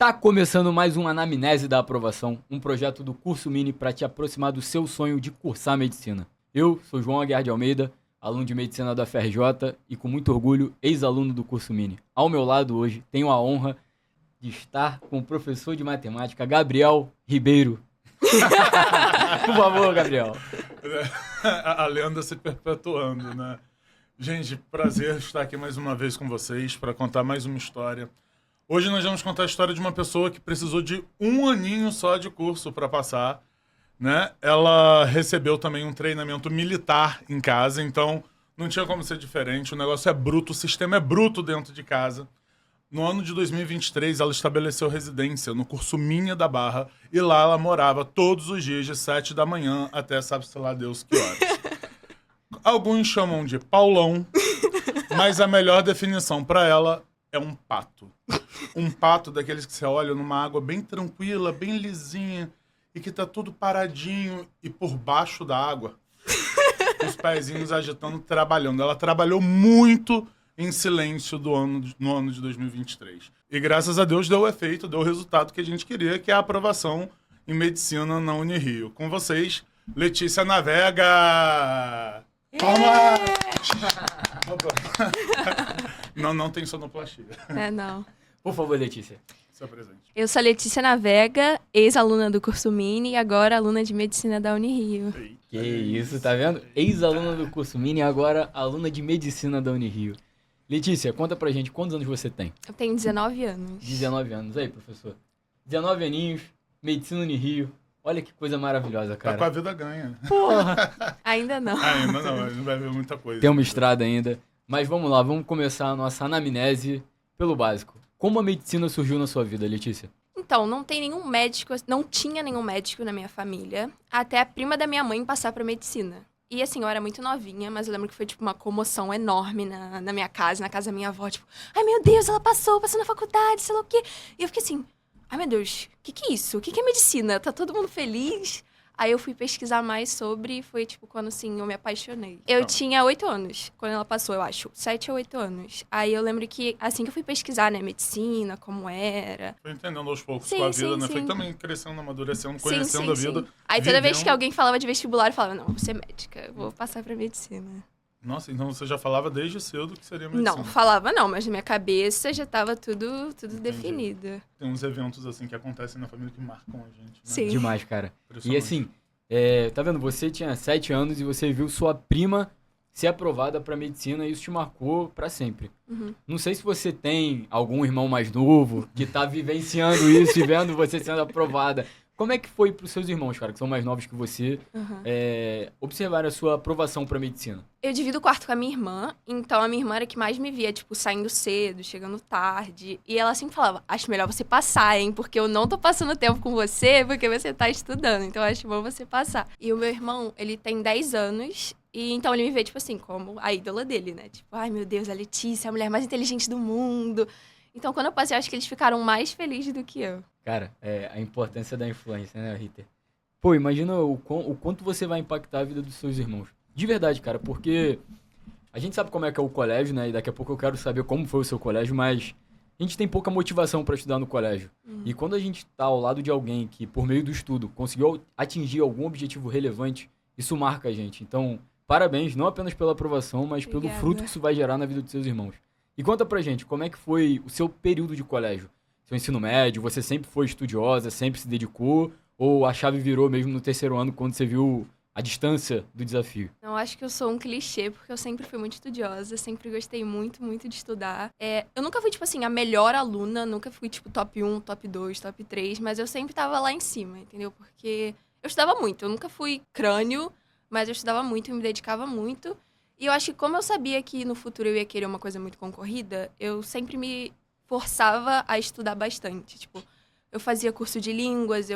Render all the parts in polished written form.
Tá começando mais um Anamnese da Aprovação, um projeto do Curso Mini para te aproximar do seu sonho de cursar medicina. Eu sou João Aguiar de Almeida, aluno de medicina da FRJ e com muito orgulho, ex-aluno do Curso Mini. Ao meu lado hoje, tenho a honra de estar com o professor de matemática, Gabriel Ribeiro. Por favor, Gabriel. A lenda se perpetuando, né? Gente, prazer estar aqui mais uma vez com vocês para contar mais uma história. Hoje nós vamos contar a história de uma pessoa que precisou de um aninho só de curso para passar, né? Ela recebeu também um treinamento militar em casa, então não tinha como ser diferente. O negócio é bruto, o sistema é bruto dentro de casa. No ano de 2023, ela estabeleceu residência no curso Minha da Barra e lá ela morava todos os dias de 7 da manhã até sabe-se lá Deus que horas. Alguns chamam de Paulão, mas a melhor definição para ela é um pato. Um pato daqueles que você olha numa água bem tranquila, bem lisinha, e que tá tudo paradinho e por baixo da água, os pezinhos agitando, trabalhando. Ela trabalhou muito em silêncio no ano de 2023. E graças a Deus deu o efeito, deu o resultado que a gente queria, que é a aprovação em medicina na Unirio. Com vocês, Letícia Navega! Toma! Não tem sonoplastia. Não. Por favor, Letícia. Seu presente. Eu sou a Letícia Navega, ex-aluna do curso Mini e agora aluna de medicina da Unirio. Que isso, tá vendo? Ex-aluna do curso Mini e agora aluna de medicina da Unirio. Letícia, conta pra gente quantos anos você tem? Eu tenho 19 anos. 19 anos. Aí, professor. 19 aninhos, medicina Unirio. Olha que coisa maravilhosa, cara. Tá com a vida ganha. Porra! Ainda não. Ainda não vai ver muita coisa. Tem uma estrada ainda. Mas vamos lá, vamos começar a nossa anamnese pelo básico. Como a medicina surgiu na sua vida, Letícia? Então, não tinha nenhum médico na minha família, até a prima da minha mãe passar pra medicina. E assim, eu era muito novinha, mas eu lembro que foi tipo uma comoção enorme na minha casa, na casa da minha avó, tipo, ai meu Deus, ela passou na faculdade, sei lá o quê. E eu fiquei assim, ai meu Deus, o que é isso? O que é medicina? Tá todo mundo feliz? Aí eu fui pesquisar mais sobre e foi, tipo, quando, assim, eu me apaixonei. Eu tinha 8 anos, quando ela passou, eu acho. 7 ou 8 anos. Aí eu lembro que, assim que eu fui pesquisar, né, medicina, como era... Foi entendendo aos poucos Sim, com a vida, sim, né? sim. Foi também crescendo, amadurecendo, conhecendo a vida. Aí toda vez vivendo. que alguém falava de vestibular, eu falava, não, vou ser médica, eu vou passar pra medicina. Nossa, então você já falava desde cedo que seria medicina. Não, falava não, mas na minha cabeça já tava tudo definido. Tem uns eventos, assim, que acontecem na família que marcam a gente, né? Sim. Demais, cara. E Impressionante. assim, tá vendo? Você tinha 7 anos e você viu sua prima ser aprovada pra medicina e isso te marcou pra sempre. Uhum. Não sei se você tem algum irmão mais novo que tá vivenciando isso e vendo você sendo aprovada. Como é que foi pros seus irmãos, cara, que são mais novos que você, Uhum. observar a sua aprovação pra medicina? Eu divido o quarto com a minha irmã, então a minha irmã era que mais me via, tipo, saindo cedo, chegando tarde. E ela sempre falava, acho melhor você passar, hein? Porque eu não tô passando tempo com você, porque você tá estudando. Então acho bom você passar. E o meu irmão, ele tem 10 anos, e então ele me vê, tipo assim, como a ídola dele, né? Tipo, ai meu Deus, a Letícia, a mulher mais inteligente do mundo. Então quando eu passei, eu acho que eles ficaram mais felizes do que eu. Cara, a importância da influência, né, Ritter? Pô, imagina o quanto você vai impactar a vida dos seus irmãos. De verdade, cara, porque a gente sabe como é que é o colégio, né? E daqui a pouco eu quero saber como foi o seu colégio, mas a gente tem pouca motivação pra estudar no colégio. E quando a gente tá ao lado de alguém que, por meio do estudo, conseguiu atingir algum objetivo relevante, isso marca a gente. Então, parabéns, não apenas pela aprovação, mas pelo Obrigada. fruto que isso vai gerar na vida dos seus irmãos. E conta pra gente, como é que foi o seu período de colégio? Seu ensino médio, você sempre foi estudiosa, sempre se dedicou? Ou a chave virou mesmo no terceiro ano, quando você viu a distância do desafio? Não, acho que eu sou um clichê, porque eu sempre fui muito estudiosa, sempre gostei muito, muito de estudar. Eu nunca fui, tipo assim, a melhor aluna, nunca fui, tipo, top 1, top 2, top 3, mas eu sempre tava lá em cima, entendeu? Porque eu estudava muito, eu nunca fui crânio, mas eu estudava muito e me dedicava muito. E eu acho que como eu sabia que no futuro eu ia querer uma coisa muito concorrida, eu sempre me forçava a estudar bastante. Tipo, eu fazia curso de línguas,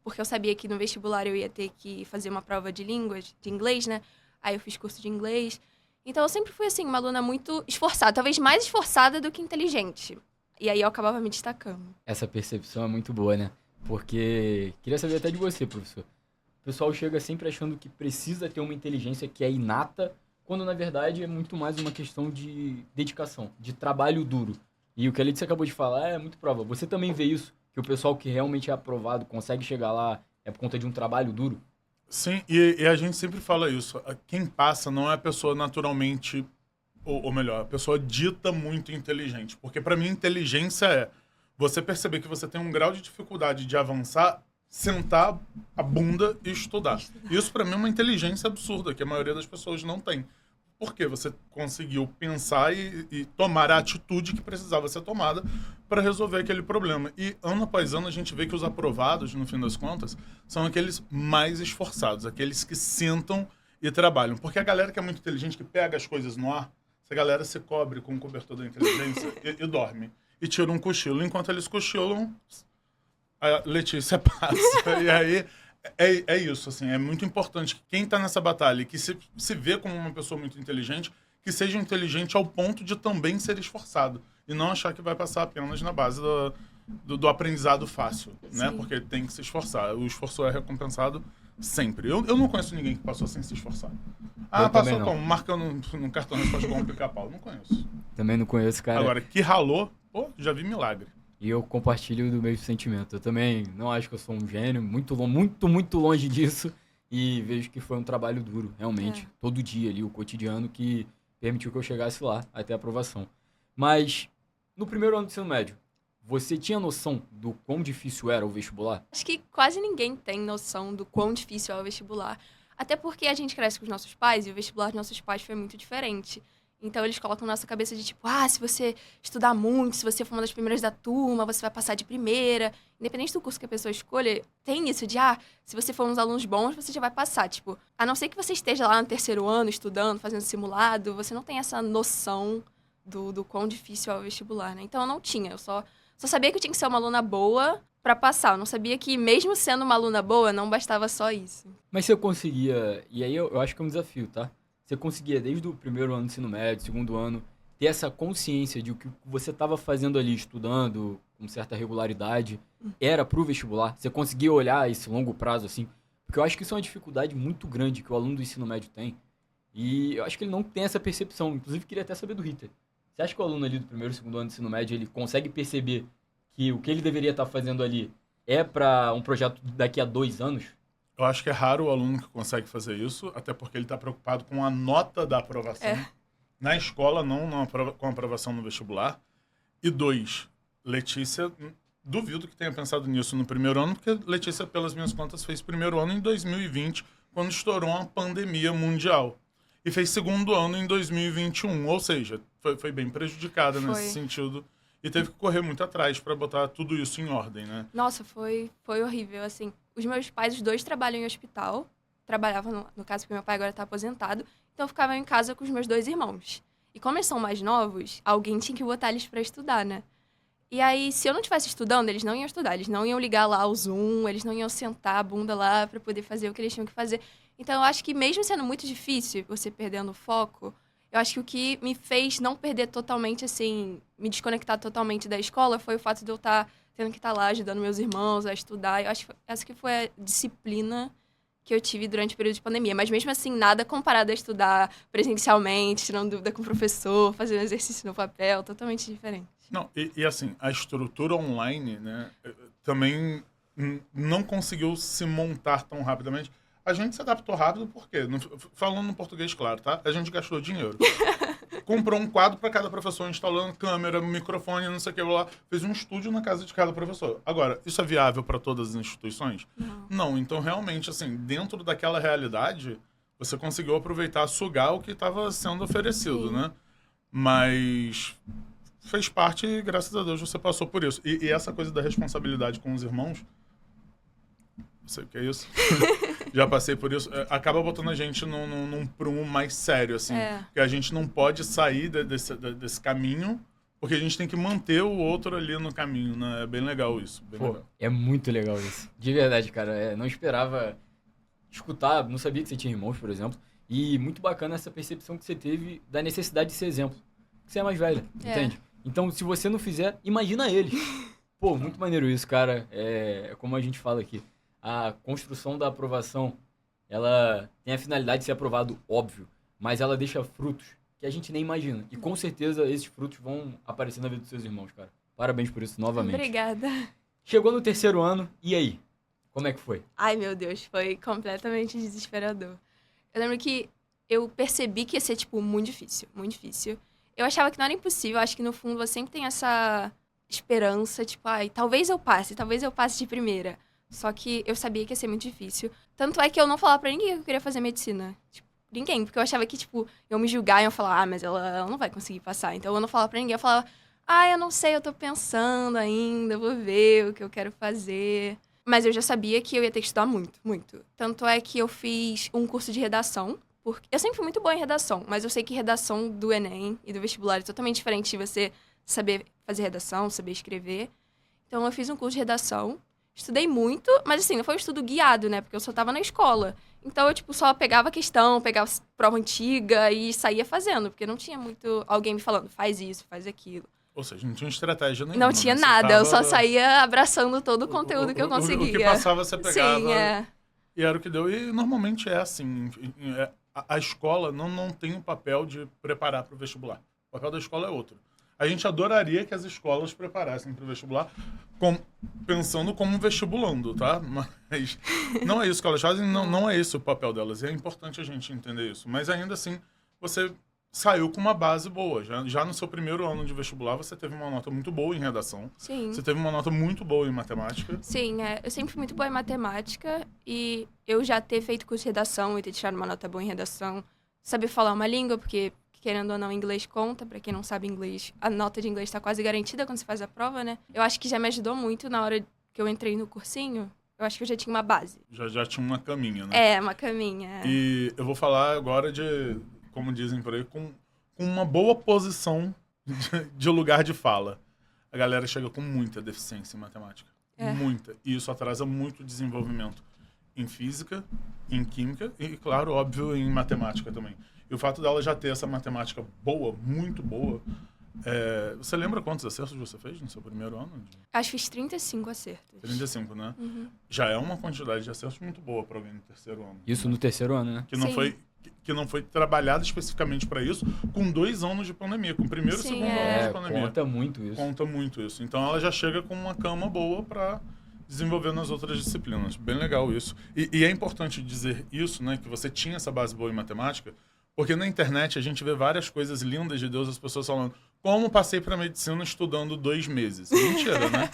porque eu sabia que no vestibular eu ia ter que fazer uma prova de línguas, de inglês, né? Aí eu fiz curso de inglês. Então eu sempre fui, assim, uma aluna muito esforçada, talvez mais esforçada do que inteligente. E aí eu acabava me destacando. Essa percepção é muito boa, né? Porque queria saber até de você, professor. O pessoal chega sempre achando que precisa ter uma inteligência que é inata, quando na verdade é muito mais uma questão de dedicação, de trabalho duro. E o que a Letícia acabou de falar é muito prova. Você também vê isso que o pessoal que realmente é aprovado consegue chegar lá é por conta de um trabalho duro? Sim, e a gente sempre fala isso. Quem passa não é a pessoa naturalmente, ou melhor, a pessoa dita muito inteligente. Porque para mim, inteligência é você perceber que você tem um grau de dificuldade de avançar, sentar a bunda e estudar. Isso para mim é uma inteligência absurda, que a maioria das pessoas não tem. Porque você conseguiu pensar e tomar a atitude que precisava ser tomada para resolver aquele problema. E ano após ano a gente vê que os aprovados, no fim das contas, são aqueles mais esforçados, aqueles que sentam e trabalham. Porque a galera que é muito inteligente, que pega as coisas no ar, essa galera se cobre com o cobertor da inteligência e dorme. E tira um cochilo. Enquanto eles cochilam, a Letícia passa. E aí é isso, assim, é muito importante que quem está nessa batalha, que se vê como uma pessoa muito inteligente, que seja inteligente ao ponto de também ser esforçado. E não achar que vai passar apenas na base do aprendizado fácil, né? Porque tem que se esforçar. O esforço é recompensado sempre. Eu não conheço ninguém que passou sem se esforçar. Ah, passou como? Marcando no cartão resposta como pica-pau. Não conheço. Também não conheço, cara. Agora, que ralou, pô, já vi milagre. E eu compartilho do mesmo sentimento. Eu também não acho que eu sou um gênio, muito longe disso. E vejo que foi um trabalho duro, realmente. Todo dia ali, o cotidiano, que permitiu que eu chegasse lá, até a aprovação. Mas, no primeiro ano do ensino médio, você tinha noção do quão difícil era o vestibular? Acho que quase ninguém tem noção do quão difícil é o vestibular. Até porque a gente cresce com os nossos pais e o vestibular dos nossos pais foi muito diferente. Então, eles colocam na nossa cabeça de tipo, se você estudar muito, se você for uma das primeiras da turma, você vai passar de primeira. Independente do curso que a pessoa escolha, tem isso de, se você for uns alunos bons, você já vai passar. Tipo, a não ser que você esteja lá no terceiro ano, estudando, fazendo simulado, você não tem essa noção do quão difícil é o vestibular, né? Então, eu não tinha. Eu só sabia que eu tinha que ser uma aluna boa pra passar. Eu não sabia que, mesmo sendo uma aluna boa, não bastava só isso. Mas você conseguia... E aí eu acho que é um desafio, tá? Você conseguia, desde o primeiro ano do ensino médio, segundo ano, ter essa consciência de que o que você estava fazendo ali, estudando com certa regularidade, era pro vestibular? Você conseguia olhar esse longo prazo, assim? Porque eu acho que isso é uma dificuldade muito grande que o aluno do ensino médio tem. E eu acho que ele não tem essa percepção. Inclusive, queria até saber do Ritter. Você acha que o aluno ali do primeiro e segundo ano do ensino médio, ele consegue perceber que o que ele deveria estar fazendo ali é para um projeto daqui a 2 anos? Eu acho que é raro o aluno que consegue fazer isso, até porque ele está preocupado com a nota da aprovação. Na escola, não com a aprovação no vestibular. E 2, Letícia, duvido que tenha pensado nisso no primeiro ano, porque Letícia, pelas minhas contas, fez primeiro ano em 2020, quando estourou uma pandemia mundial. E fez segundo ano em 2021, ou seja, foi bem prejudicada nesse sentido. E teve que correr muito atrás para botar tudo isso em ordem, né? Nossa, foi horrível, assim. Os meus pais, os dois trabalham em hospital. Trabalhavam, no caso, porque meu pai agora tá aposentado. Então, eu ficava em casa com os meus 2 irmãos. E como eles são mais novos, alguém tinha que botar eles pra estudar, né? E aí, se eu não estivesse estudando, eles não iam estudar. Eles não iam ligar lá o Zoom, eles não iam sentar a bunda lá pra poder fazer o que eles tinham que fazer. Então, eu acho que mesmo sendo muito difícil, você perdendo o foco, eu acho que o que me fez não perder totalmente, assim, me desconectar totalmente da escola foi o fato de eu estar tendo que estar lá ajudando meus irmãos a estudar. Eu acho que essa que foi a disciplina que eu tive durante o período de pandemia. Mas mesmo assim, nada comparado a estudar presencialmente, tirando dúvida com o professor, fazendo exercício no papel, totalmente diferente. Não, e assim, a estrutura online, né, também não conseguiu se montar tão rapidamente. A gente se adaptou rápido porque, falando no português claro, tá? A gente gastou dinheiro. Comprou um quadro para cada professor, instalando câmera, microfone, não sei o que lá. Fez um estúdio na casa de cada professor. Agora, isso é viável para todas as instituições? Não. Então, realmente, assim, dentro daquela realidade, você conseguiu aproveitar, sugar o que estava sendo oferecido, né? Mas fez parte e, graças a Deus, você passou por isso. E essa coisa da responsabilidade com os irmãos, não sei o que é isso. Já passei por isso. Acaba botando a gente num prumo mais sério, assim. Porque a gente não pode sair desse caminho, porque a gente tem que manter o outro ali no caminho, né? É bem legal isso. Legal. É muito legal isso. De verdade, cara. Não esperava escutar, não sabia que você tinha irmãos, por exemplo. E muito bacana essa percepção que você teve da necessidade de ser exemplo. Porque você é mais velha, entende? Então, se você não fizer, imagina eles. Pô, muito maneiro isso, cara. É como a gente fala aqui. A construção da aprovação, ela tem a finalidade de ser aprovado, óbvio, mas ela deixa frutos que a gente nem imagina. E com certeza esses frutos vão aparecer na vida dos seus irmãos, cara. Parabéns por isso novamente. Obrigada. Chegou no terceiro ano, e aí? Como é que foi? Ai, meu Deus, foi completamente desesperador. Eu lembro que eu percebi que ia ser, tipo, muito difícil, muito difícil. Eu achava que não era impossível, acho que no fundo você sempre tem essa esperança, tipo, ai, talvez eu passe de primeira. Só que eu sabia que ia ser muito difícil. Tanto é que eu não falava pra ninguém que eu queria fazer medicina. Tipo, ninguém, porque eu achava que, tipo, iam me julgar e iam falar, mas ela não vai conseguir passar. Então eu não falava pra ninguém, eu falava, eu não sei, eu tô pensando ainda, eu vou ver o que eu quero fazer. Mas eu já sabia que eu ia ter que estudar muito, muito. Tanto é que eu fiz um curso de redação, porque eu sempre fui muito boa em redação, mas eu sei que redação do Enem e do vestibular é totalmente diferente de você saber fazer redação, saber escrever. Então eu fiz um curso de redação, estudei muito, mas assim, não foi um estudo guiado, né? Porque eu só tava na escola. Então eu, tipo, só pegava a questão, pegava prova antiga e saía fazendo, porque não tinha muito alguém me falando, faz isso, faz aquilo. Ou seja, não tinha estratégia nenhuma. Não tinha né? nada, eu só saía abraçando todo o conteúdo que eu conseguia. O que passava, você pegava. Sim, é. E era o que deu. E normalmente é assim. A escola não tem o papel de preparar para o vestibular. O papel da escola é outro. A gente adoraria que as escolas preparassem para o vestibular pensando como vestibulando, tá? Mas não é isso que elas fazem, não é esse o papel delas. E é importante a gente entender isso. Mas ainda assim, você saiu com uma base boa. Já no seu primeiro ano de vestibular, você teve uma nota muito boa em redação. Sim. Você teve uma nota muito boa em matemática. Sim, eu sempre fui muito boa em matemática e eu já ter feito curso de redação e ter tirado uma nota boa em redação, saber falar uma língua, porque querendo ou não, inglês conta. Pra quem não sabe inglês, a nota de inglês tá quase garantida quando você faz a prova, né? Eu acho que já me ajudou muito na hora que eu entrei no cursinho. Eu acho que eu já tinha uma base. Já tinha uma caminha, né? É, uma caminha. E eu vou falar agora de, como dizem por aí, com uma boa posição de lugar de fala. A galera chega com muita deficiência em matemática. Muita. E isso atrasa muito o desenvolvimento em física, em química e, claro, óbvio, em matemática também. E o fato dela já ter essa matemática boa, muito boa... você lembra quantos acertos você fez no seu primeiro ano? Acho que fiz 35 acertos. 35, né? Uhum. Já é uma quantidade de acertos muito boa para alguém no terceiro ano. Isso no terceiro ano, né? Que não foi trabalhado especificamente para isso, com 2 anos de pandemia, com o primeiro e segundo ano de pandemia. Conta muito isso. Conta muito isso. Então ela já chega com uma cama boa para desenvolver nas outras disciplinas. Bem legal isso. E é importante dizer isso, né? Que você tinha essa base boa em matemática, porque na internet a gente vê várias coisas lindas de Deus, as pessoas falando, como passei para medicina estudando 2 meses? Mentira, né?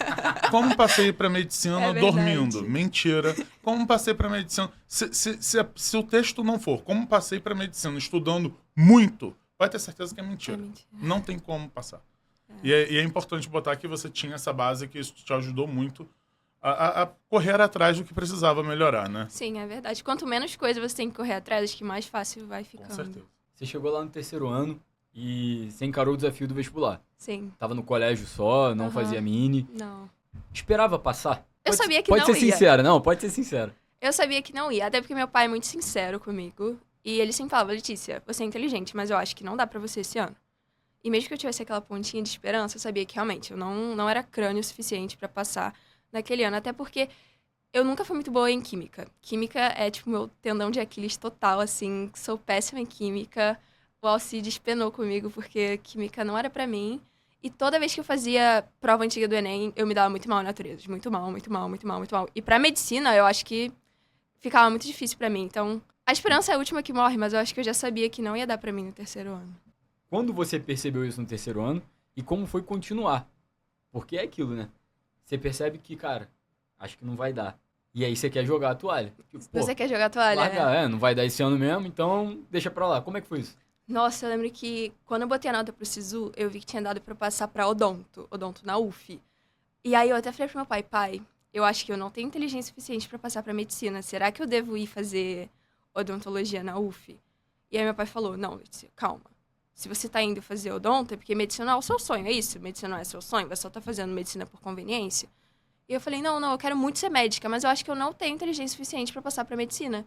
Como passei para medicina dormindo? Mentira. Como passei para medicina... Se o texto não for, como passei para medicina estudando muito, vai ter certeza que é mentira. Não tem como passar. E é importante botar que você tinha essa base, que isso te ajudou muito a correr atrás do que precisava melhorar, né? Sim, é verdade. Quanto menos coisa você tem que correr atrás, acho que mais fácil vai ficando. Com certeza. Você chegou lá no terceiro ano e você encarou o desafio do vestibular. Sim. Tava no colégio só, não fazia mini. Não. Esperava passar? Eu sabia que não ia. Pode ser sincera, não? Pode ser sincera. Eu sabia que não ia, até porque meu pai é muito sincero comigo. E ele sempre falava, Letícia, você é inteligente, mas eu acho que não dá pra você esse ano. E mesmo que eu tivesse aquela pontinha de esperança, eu sabia que realmente eu não era crânio o suficiente pra passar naquele ano. Até porque eu nunca fui muito boa em química. Química é, tipo, meu tendão de Aquiles total, assim. Sou péssima em química. O Alcides penou comigo, porque química não era pra mim. E toda vez que eu fazia prova antiga do Enem, eu me dava muito mal em natureza. Muito mal, muito mal, muito mal, muito mal. E pra medicina, eu acho que ficava muito difícil pra mim. Então, a esperança é a última que morre, mas eu acho que eu já sabia que não ia dar pra mim no terceiro ano. Quando você percebeu isso no terceiro ano e como foi continuar? Porque é aquilo, né? Você percebe que, cara, acho que não vai dar. E aí você quer jogar a toalha. Tipo, você quer jogar a toalha, larga, né? não vai dar esse ano mesmo, então deixa pra lá. Como é que foi isso? Nossa, eu lembro que quando eu botei a nota pro SISU, eu vi que tinha dado pra eu passar pra odonto na UF. E aí eu até falei pro meu pai, eu acho que eu não tenho inteligência suficiente pra passar pra medicina. Será que eu devo ir fazer odontologia na UF? E aí meu pai falou, não, Letícia, calma. Se você tá indo fazer odonto, é porque medicina é o seu sonho, é isso? Medicina não é seu sonho? Você só tá fazendo medicina por conveniência? E eu falei, não, eu quero muito ser médica, mas eu acho que eu não tenho inteligência suficiente pra passar pra medicina.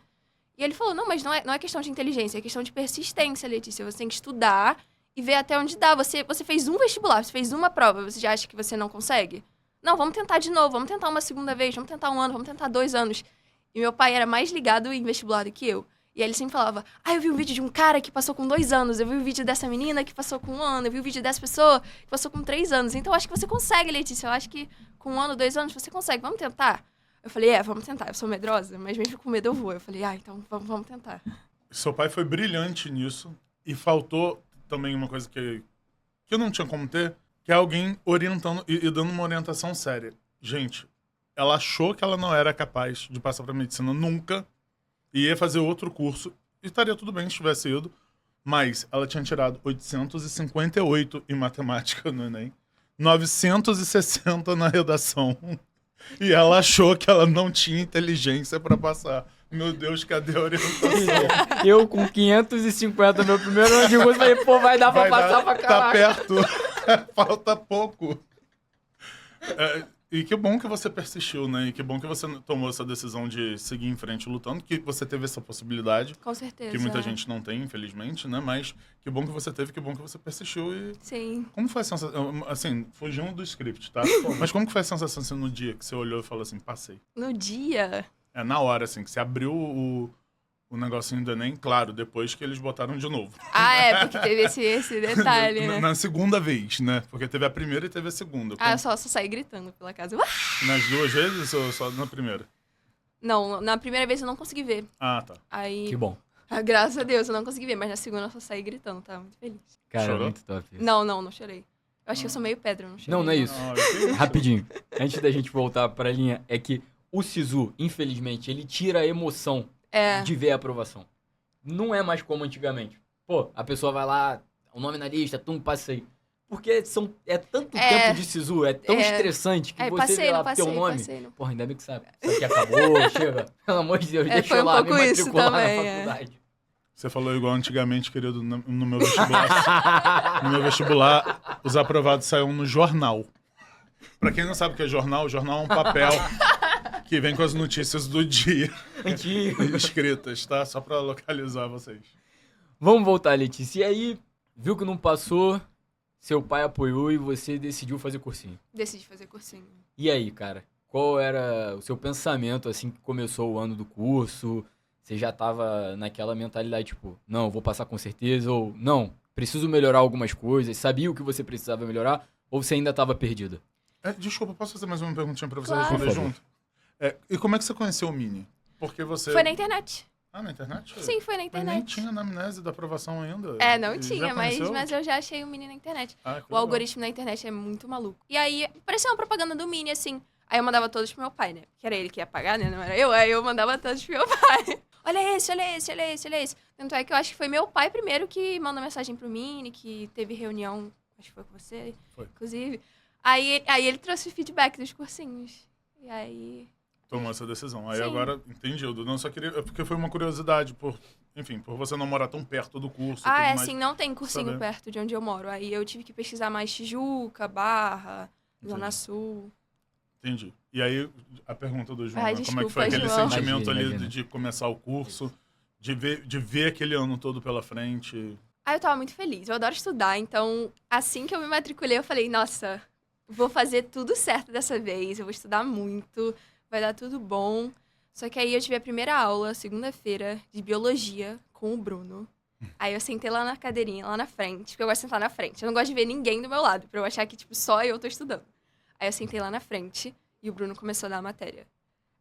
E ele falou, não, mas não é questão de inteligência, é questão de persistência, Letícia. Você tem que estudar e ver até onde dá. Você fez um vestibular, você fez uma prova, você já acha que você não consegue? Não, vamos tentar de novo, vamos tentar uma segunda vez, vamos tentar 1 ano, vamos tentar 2 anos. E meu pai era mais ligado em vestibular do que eu. E aí ele sempre falava, eu vi um vídeo de um cara que passou com 2 anos, eu vi um vídeo dessa menina que passou com 1 ano, eu vi um vídeo dessa pessoa que passou com 3 anos. Então eu acho que você consegue, Letícia, eu acho que com 1 ano, 2 anos você consegue, vamos tentar? Eu falei, vamos tentar, eu sou medrosa, mas mesmo com medo eu vou. Eu falei, então vamos tentar. Seu pai foi brilhante nisso e faltou também uma coisa que eu não tinha como ter, que é alguém orientando e dando uma orientação séria. Gente, ela achou que ela não era capaz de passar para medicina nunca e ia fazer outro curso e estaria tudo bem se tivesse ido, mas ela tinha tirado 858 em matemática no Enem, 960 na redação e ela achou que ela não tinha inteligência para passar. Meu Deus, cadê a orientação? Eu com 550 no primeiro ano de curso, falei, pô, vai dar pra passar pra caralho. Tá perto. Falta pouco. E que bom que você persistiu, né? E que bom que você tomou essa decisão de seguir em frente lutando, que você teve essa possibilidade. Com certeza. Que muita gente não tem, infelizmente, né? Mas que bom que você teve, que bom que você persistiu e... Sim. Como foi a sensação? Assim, fugindo do script, tá? Mas como que foi a sensação assim, no dia que você olhou e falou assim, passei? No dia... Na hora, assim, que você abriu o negocinho do Enem, claro, depois que eles botaram de novo. Porque teve esse detalhe, né? Na segunda vez, né? Porque teve a primeira e teve a segunda. Eu só saí gritando pela casa. Nas 2 vezes ou só na primeira? Não, na primeira vez eu não consegui ver. Ah, tá. Aí... Que bom. Graças a Deus eu não consegui ver, mas na segunda eu só saí gritando, tava muito feliz. Cara, Chorou? muito top. Isso. Não chorei. Eu acho que eu sou meio pedra, eu não chorei. Não é isso. Ah, Rapidinho. Antes da gente voltar pra linha, é que o Sisu, infelizmente, ele tira a emoção de ver a aprovação. Não é mais como antigamente. Pô, a pessoa vai lá, o nome na lista, passei. Porque é tanto tempo de Sisu, é tão estressante que você vê lá teu nome. Porra, ainda bem que sabe. Isso aqui acabou, chega. Pelo amor de Deus, deixa eu lá me matricular na faculdade. Você falou igual antigamente, querido, no meu vestibular. No meu vestibular, os aprovados saíam no jornal. Pra quem não sabe o que é jornal, o jornal é um papel que vem com as notícias do dia. Escritas, tá? Só pra localizar vocês. Vamos voltar, Letícia. E aí, viu que não passou, seu pai apoiou e você decidiu fazer cursinho. Decidi fazer cursinho. E aí, cara? Qual era o seu pensamento, assim, que começou o ano do curso? Você já tava naquela mentalidade, tipo, não, vou passar com certeza, ou não, preciso melhorar algumas coisas, sabia o que você precisava melhorar, ou você ainda tava perdida? Desculpa, posso fazer mais uma perguntinha pra você Claro. responder junto? E como é que você conheceu o Mini? Porque você... Foi na internet. Ah, na internet? Sim, foi na Mas internet. nem tinha anamnese da aprovação ainda. Não E tinha, já mas conheceu? eu já achei o Mini na internet. Que O legal. algoritmo na internet é muito maluco. E aí, apareceu uma propaganda do Mini, assim. Aí eu mandava todos pro meu pai, né? Que era ele que ia pagar, né? Não era eu. Aí eu mandava todos pro meu pai. Olha esse, olha esse, olha esse, olha esse. Tanto é que eu acho que foi meu pai primeiro que mandou mensagem pro Mini, que teve reunião, acho que foi com você, Foi. inclusive. Aí ele trouxe o feedback dos cursinhos. E aí... Tomou essa decisão. Aí Sim. agora, entendi. Eu não só queria... Porque foi uma curiosidade, por você não morar tão perto do curso. e tudo mais. Assim, não tem cursinho saber. perto de onde eu moro. Aí eu tive que pesquisar mais Tijuca, Barra, Zona Entendi. Sul. Entendi. E aí, a pergunta do João, Ai, né? Como é que foi desculpa, aquele João. sentimento Imagina, ali imagina. de começar o curso, de ver aquele ano todo pela frente? Aí eu tava muito feliz. Eu adoro estudar, então assim que eu me matriculei, eu falei, nossa, vou fazer tudo certo dessa vez, eu vou estudar muito, vai dar tudo bom. Só que aí eu tive a primeira aula, segunda-feira, de biologia com o Bruno. Aí eu sentei lá na cadeirinha, lá na frente, porque eu gosto de sentar na frente. Eu não gosto de ver ninguém do meu lado, pra eu achar que, tipo, só eu tô estudando. Aí eu sentei lá na frente e o Bruno começou a dar a matéria.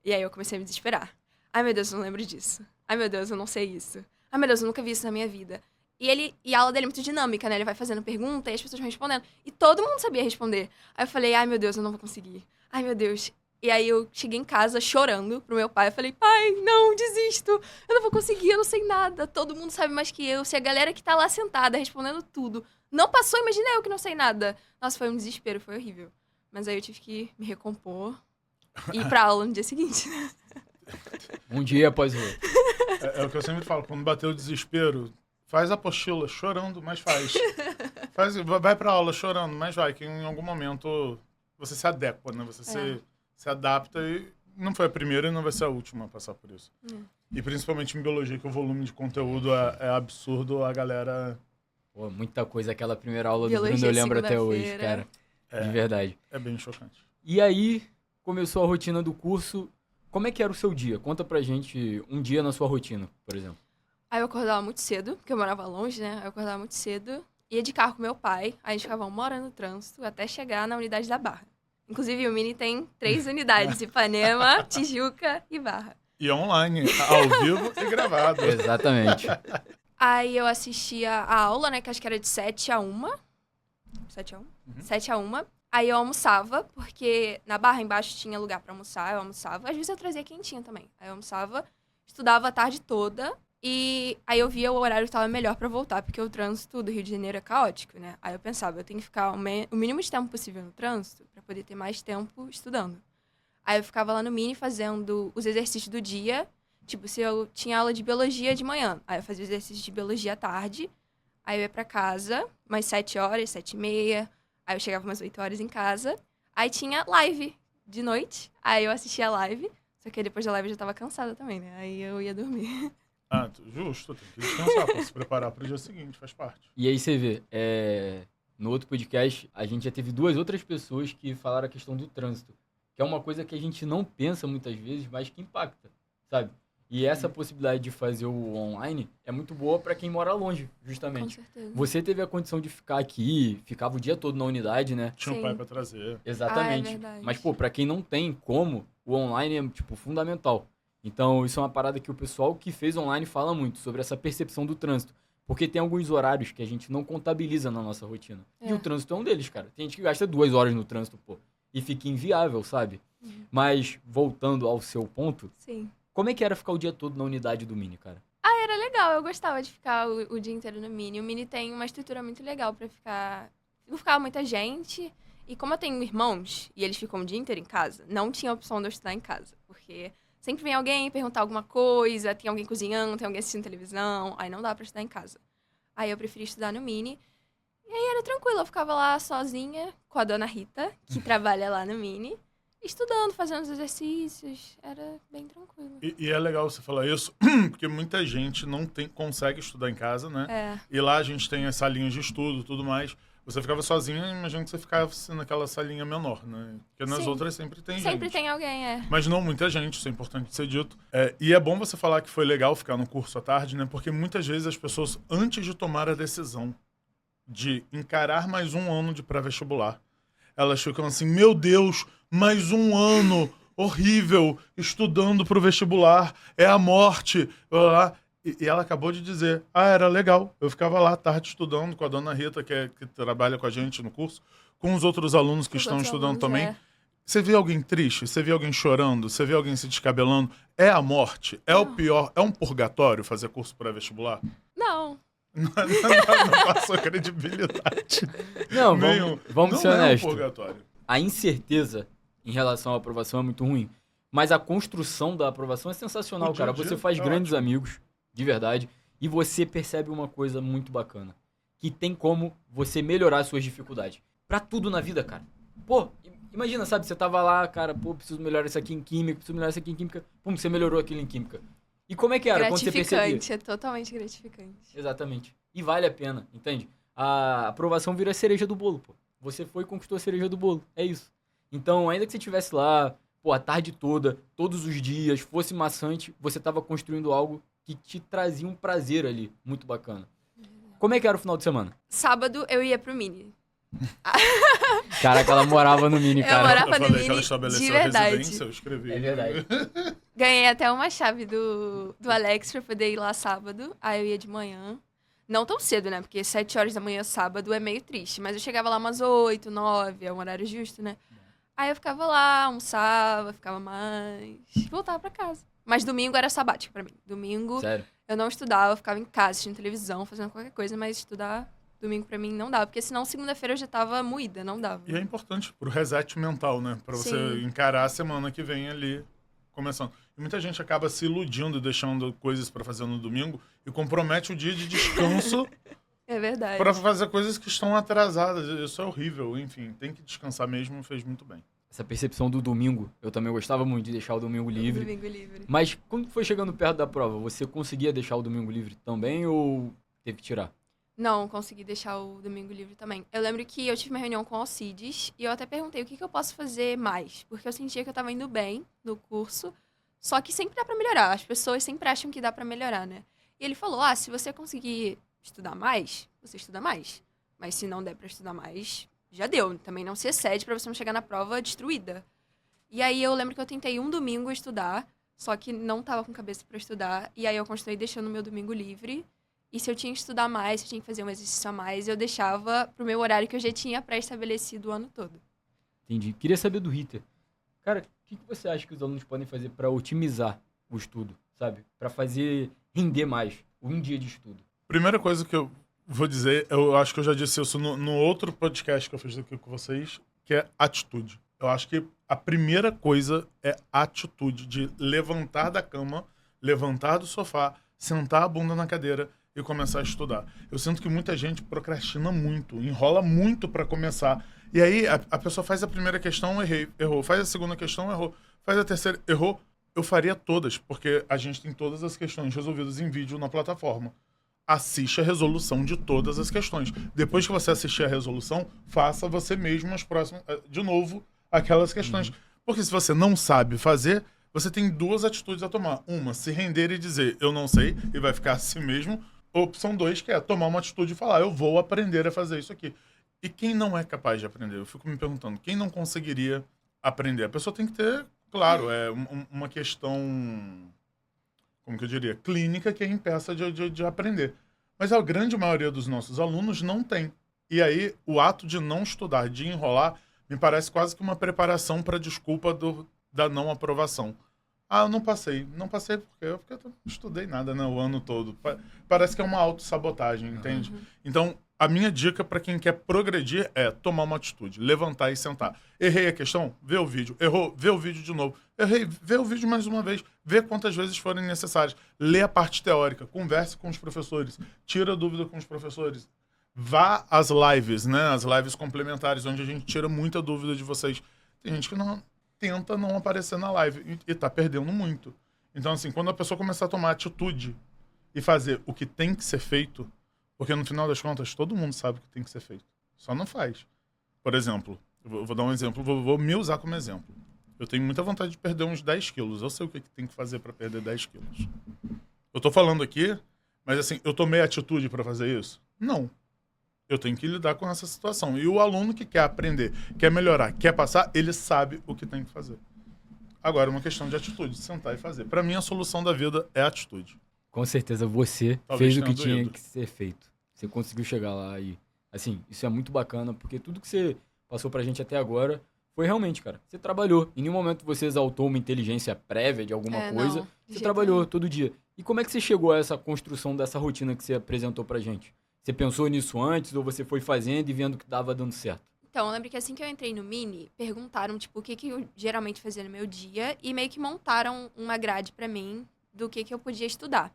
E aí eu comecei a me desesperar. Ai, meu Deus, eu não lembro disso. Ai, meu Deus, eu não sei isso. Ai, meu Deus, eu nunca vi isso na minha vida. E a aula dele é muito dinâmica, né? Ele vai fazendo pergunta e as pessoas vão respondendo. E todo mundo sabia responder. Aí eu falei, ai, meu Deus, eu não vou conseguir. Ai, meu Deus. E aí eu cheguei em casa chorando pro meu pai. Eu falei, pai, não, desisto. Eu não vou conseguir, eu não sei nada. Todo mundo sabe mais que eu. Se a galera que tá lá sentada respondendo tudo não passou, imagina eu que não sei nada. Nossa, foi um desespero, foi horrível. Mas aí eu tive que me recompor e ir pra aula no dia seguinte. Um dia após o outro. É o que eu sempre falo, quando bater o desespero, faz a apostila chorando, mas faz. Vai pra aula chorando, mas vai, que em algum momento você se adequa, né? Você se adapta e não foi a primeira e não vai ser a última a passar por isso. E principalmente em biologia, que o volume de conteúdo é absurdo, a galera... Pô, muita coisa. Aquela primeira aula do Biologia, Bruno eu lembro até hoje, segunda-feira. cara. De verdade. É bem chocante. E aí, começou a rotina do curso. Como é que era o seu dia? Conta pra gente um dia na sua rotina, por exemplo. Aí eu acordava muito cedo, porque eu morava longe, né? Aí eu acordava muito cedo, ia de carro com meu pai, aí a gente ficava 1 hora no trânsito até chegar na unidade da Barra. Inclusive, o Mini tem 3 unidades, Ipanema, Tijuca e Barra. E online, ao vivo e gravado. Exatamente. Aí eu assistia a aula, né, que acho que era de 7 a 1. 7 a 1? 7 a 1. Aí eu almoçava, porque na Barra embaixo tinha lugar pra almoçar, eu almoçava. Às vezes eu trazia quentinha também. Aí eu almoçava, estudava a tarde toda. E aí eu via o horário que tava melhor pra voltar, porque o trânsito do Rio de Janeiro é caótico, né? Aí eu pensava, eu tenho que ficar o mínimo de tempo possível no trânsito pra poder ter mais tempo estudando. Aí eu ficava lá no Mini fazendo os exercícios do dia. Tipo, se eu tinha aula de biologia de manhã, aí eu fazia os exercícios de biologia à tarde. Aí eu ia pra casa, umas 7 horas, 7h30. Aí eu chegava umas 8 horas em casa. Aí tinha live de noite. Aí eu assistia a live. Só que aí depois da live eu já tava cansada também, né? Aí eu ia dormir. Ah, justo, tem que descansar pra se preparar pro dia seguinte, faz parte. E aí você vê, no outro podcast, a gente já teve 2 outras pessoas que falaram a questão do trânsito, que é uma coisa que a gente não pensa muitas vezes, mas que impacta, sabe? E essa possibilidade de fazer o online é muito boa para quem mora longe, Com justamente. certeza. Você teve a condição de ficar aqui, ficava o dia todo na unidade, né? Tinha um Sim. pai pra trazer. Exatamente. Ah, é verdade. Mas, pô, pra quem não tem como, o online é, tipo, fundamental. Então, isso é uma parada que o pessoal que fez online fala muito, sobre essa percepção do trânsito. Porque tem alguns horários que a gente não contabiliza na nossa rotina. E É. o trânsito é um deles, cara. Tem gente que gasta 2 horas no trânsito, pô. E fica inviável, sabe? Mas, voltando ao seu ponto, Sim. como é que era ficar o dia todo na unidade do Mini, cara? Era legal, eu gostava de ficar o dia inteiro no Mini. O Mini tem uma estrutura muito legal pra ficar... Não ficava muita gente. E como eu tenho irmãos, e eles ficam o dia inteiro em casa, não tinha opção de eu estudar em casa. Porque sempre vem alguém perguntar alguma coisa, tem alguém cozinhando, tem alguém assistindo televisão. Aí não dá pra estudar em casa. Aí eu preferi estudar no Mini. E aí era tranquilo, eu ficava lá sozinha com a dona Rita, que trabalha lá no Mini, estudando, fazendo os exercícios. Era bem tranquilo. E é legal você falar isso, porque muita gente não consegue estudar em casa, né? É. E lá a gente tem as salinhas de estudo e tudo mais. Você ficava sozinha, imagino que você ficava naquela salinha menor, né? Porque nas Sim. outras sempre tem Sempre gente. tem alguém, Mas não muita gente, isso é importante ser dito. E é bom você falar que foi legal ficar no curso à tarde, né? Porque muitas vezes as pessoas, antes de tomar a decisão de encarar mais um ano de pré-vestibular, elas ficam assim, meu Deus, mais um ano horrível estudando pro vestibular, é a morte. Blá, blá, blá. E ela acabou de dizer, era legal, eu ficava lá à tarde estudando com a dona Rita, que trabalha com a gente no curso, com os outros alunos que Os estão outros estudando alunos, também. Você vê alguém triste, você vê alguém chorando, você vê alguém se descabelando, é a morte, é o pior, é um purgatório fazer curso pré-vestibular? Não. Não passou credibilidade. Não, Nenhum. vamos Não ser é um honestos. purgatório. A incerteza em relação à aprovação é muito ruim. Mas a construção da aprovação é sensacional, O dia a cara. dia Você faz é grandes ótimo. amigos, de verdade, e você percebe uma coisa muito bacana. Que tem como você melhorar suas dificuldades. Pra tudo na vida, cara. Pô, imagina, sabe? Você tava lá, cara, pô, preciso melhorar isso aqui em química, preciso melhorar isso aqui em química. Pum, você melhorou aquilo em química. E como é que era quando você percebia? Gratificante, é totalmente gratificante. Exatamente. E vale a pena, entende? A aprovação vira a cereja do bolo, pô. Você foi e conquistou a cereja do bolo. É isso. Então, ainda que você estivesse lá, pô, a tarde toda, todos os dias, fosse maçante, você tava construindo algo que te trazia um prazer ali, muito bacana. Como é que era o final de semana? Sábado eu ia pro Mini. Caraca, ela morava no Mini, Eu cara. morava- Eu no falei que Mini ela estabeleceu de a verdade. residência, eu escrevi. É verdade. Ganhei até uma chave do Alex pra poder ir lá sábado. Aí eu ia de manhã. Não tão cedo, né? Porque 7 horas da manhã sábado é meio triste. Mas eu chegava lá umas 8, 9, é um horário justo, né? Aí eu ficava lá, almoçava, ficava mais... Voltava pra casa. Mas domingo era sabático pra mim. Domingo Sério. eu não estudava, eu ficava em casa assistindo televisão, fazendo qualquer coisa. Mas estudar domingo pra mim não dava. Porque senão segunda-feira eu já tava moída, não dava. E é importante pro reset mental, né? Pra você Sim. encarar a semana que vem ali, começando. E muita gente acaba se iludindo e deixando coisas pra fazer no domingo e compromete o dia de descanso É verdade. pra fazer coisas que estão atrasadas. Isso é horrível. Enfim, tem que descansar mesmo, fez muito bem. Essa percepção do domingo, eu também gostava muito de deixar o domingo livre. Domingo livre. Mas quando foi chegando perto da prova, você conseguia deixar o domingo livre também ou teve que tirar? Não, consegui deixar o domingo livre também. Eu lembro que eu tive uma reunião com o Alcides e eu até perguntei o que eu posso fazer mais. Porque eu sentia que eu tava indo bem no curso, só que sempre dá pra melhorar. As pessoas sempre acham que dá pra melhorar, né? E ele falou, se você conseguir estudar mais, você estuda mais. Mas se não der pra estudar mais, já deu. Também não se excede pra você não chegar na prova destruída. E aí eu lembro que eu tentei um domingo estudar, só que não tava com cabeça pra estudar. E aí eu continuei deixando o meu domingo livre. E se eu tinha que estudar mais, se eu tinha que fazer um exercício a mais, eu deixava pro meu horário que eu já tinha pré-estabelecido o ano todo. Entendi. Queria saber do Ritter. Cara, o que você acha que os alunos podem fazer pra otimizar o estudo, sabe? Pra fazer render mais um dia de estudo. Primeira coisa que eu vou dizer, eu acho que eu já disse isso no outro podcast que eu fiz aqui com vocês, que é atitude. Eu acho que a primeira coisa é atitude de levantar da cama, levantar do sofá, sentar a bunda na cadeira e começar a estudar. Eu sinto que muita gente procrastina muito, enrola muito para começar. E aí a pessoa faz a primeira questão, errou. Faz a segunda questão, errou. Faz a terceira, errou. Eu faria todas, porque a gente tem todas as questões resolvidas em vídeo na plataforma. Assiste a resolução de todas as questões. Depois que você assistir a resolução, faça você mesmo as próximas, de novo, aquelas questões. Porque se você não sabe fazer, você tem duas atitudes a tomar. Uma, se render e dizer, eu não sei, e vai ficar assim mesmo. Opção 2, que é tomar uma atitude e falar, eu vou aprender a fazer isso aqui. E quem não é capaz de aprender? Eu fico me perguntando, quem não conseguiria aprender? A pessoa tem que ter, claro, uma questão, como que eu diria, clínica que a impeça de aprender. Mas a grande maioria dos nossos alunos não tem. E aí, o ato de não estudar, de enrolar, me parece quase que uma preparação para a desculpa da não aprovação. Eu não passei. Não passei porque eu não estudei nada, né, o ano todo. Parece que é uma autossabotagem, entende? Então, a minha dica para quem quer progredir é tomar uma atitude, levantar e sentar. Errei a questão? Vê o vídeo. Errou? Vê o vídeo de novo. Errei? Vê o vídeo mais uma vez. Vê quantas vezes forem necessárias. Lê a parte teórica. Converse com os professores. Tira dúvida com os professores. Vá às lives, né? As lives complementares, onde a gente tira muita dúvida de vocês. Tem gente que tenta não aparecer na live e tá perdendo muito. Então, assim, quando a pessoa começar a tomar atitude e fazer o que tem que ser feito, porque no final das contas todo mundo sabe o que tem que ser feito, só não faz. Por exemplo, eu vou dar um exemplo, vou me usar como exemplo. Eu tenho muita vontade de perder uns 10 quilos. Eu sei o que tem que fazer para perder 10 quilos. Eu tô falando aqui, mas assim, eu tomei atitude para fazer isso? Não. Eu tenho que lidar com essa situação. E o aluno que quer aprender, quer melhorar, quer passar, ele sabe o que tem que fazer. Agora, é uma questão de atitude, de sentar e fazer. Para mim, a solução da vida é atitude. Com certeza você Talvez fez o que tenha tinha doído. que ser feito. Você conseguiu chegar lá e, assim, isso é muito bacana, porque tudo que você passou pra gente até agora foi realmente, cara, você trabalhou. Em nenhum momento você exaltou uma inteligência prévia de alguma coisa. Não, de Você jeito trabalhou nenhum. todo dia. E como é que você chegou a essa construção dessa rotina que você apresentou pra gente? Você pensou nisso antes ou você foi fazendo e vendo que tava dando certo? Então, eu lembro que assim que eu entrei no Mini, perguntaram, tipo, o que eu geralmente fazia no meu dia e meio que montaram uma grade pra mim do que eu podia estudar.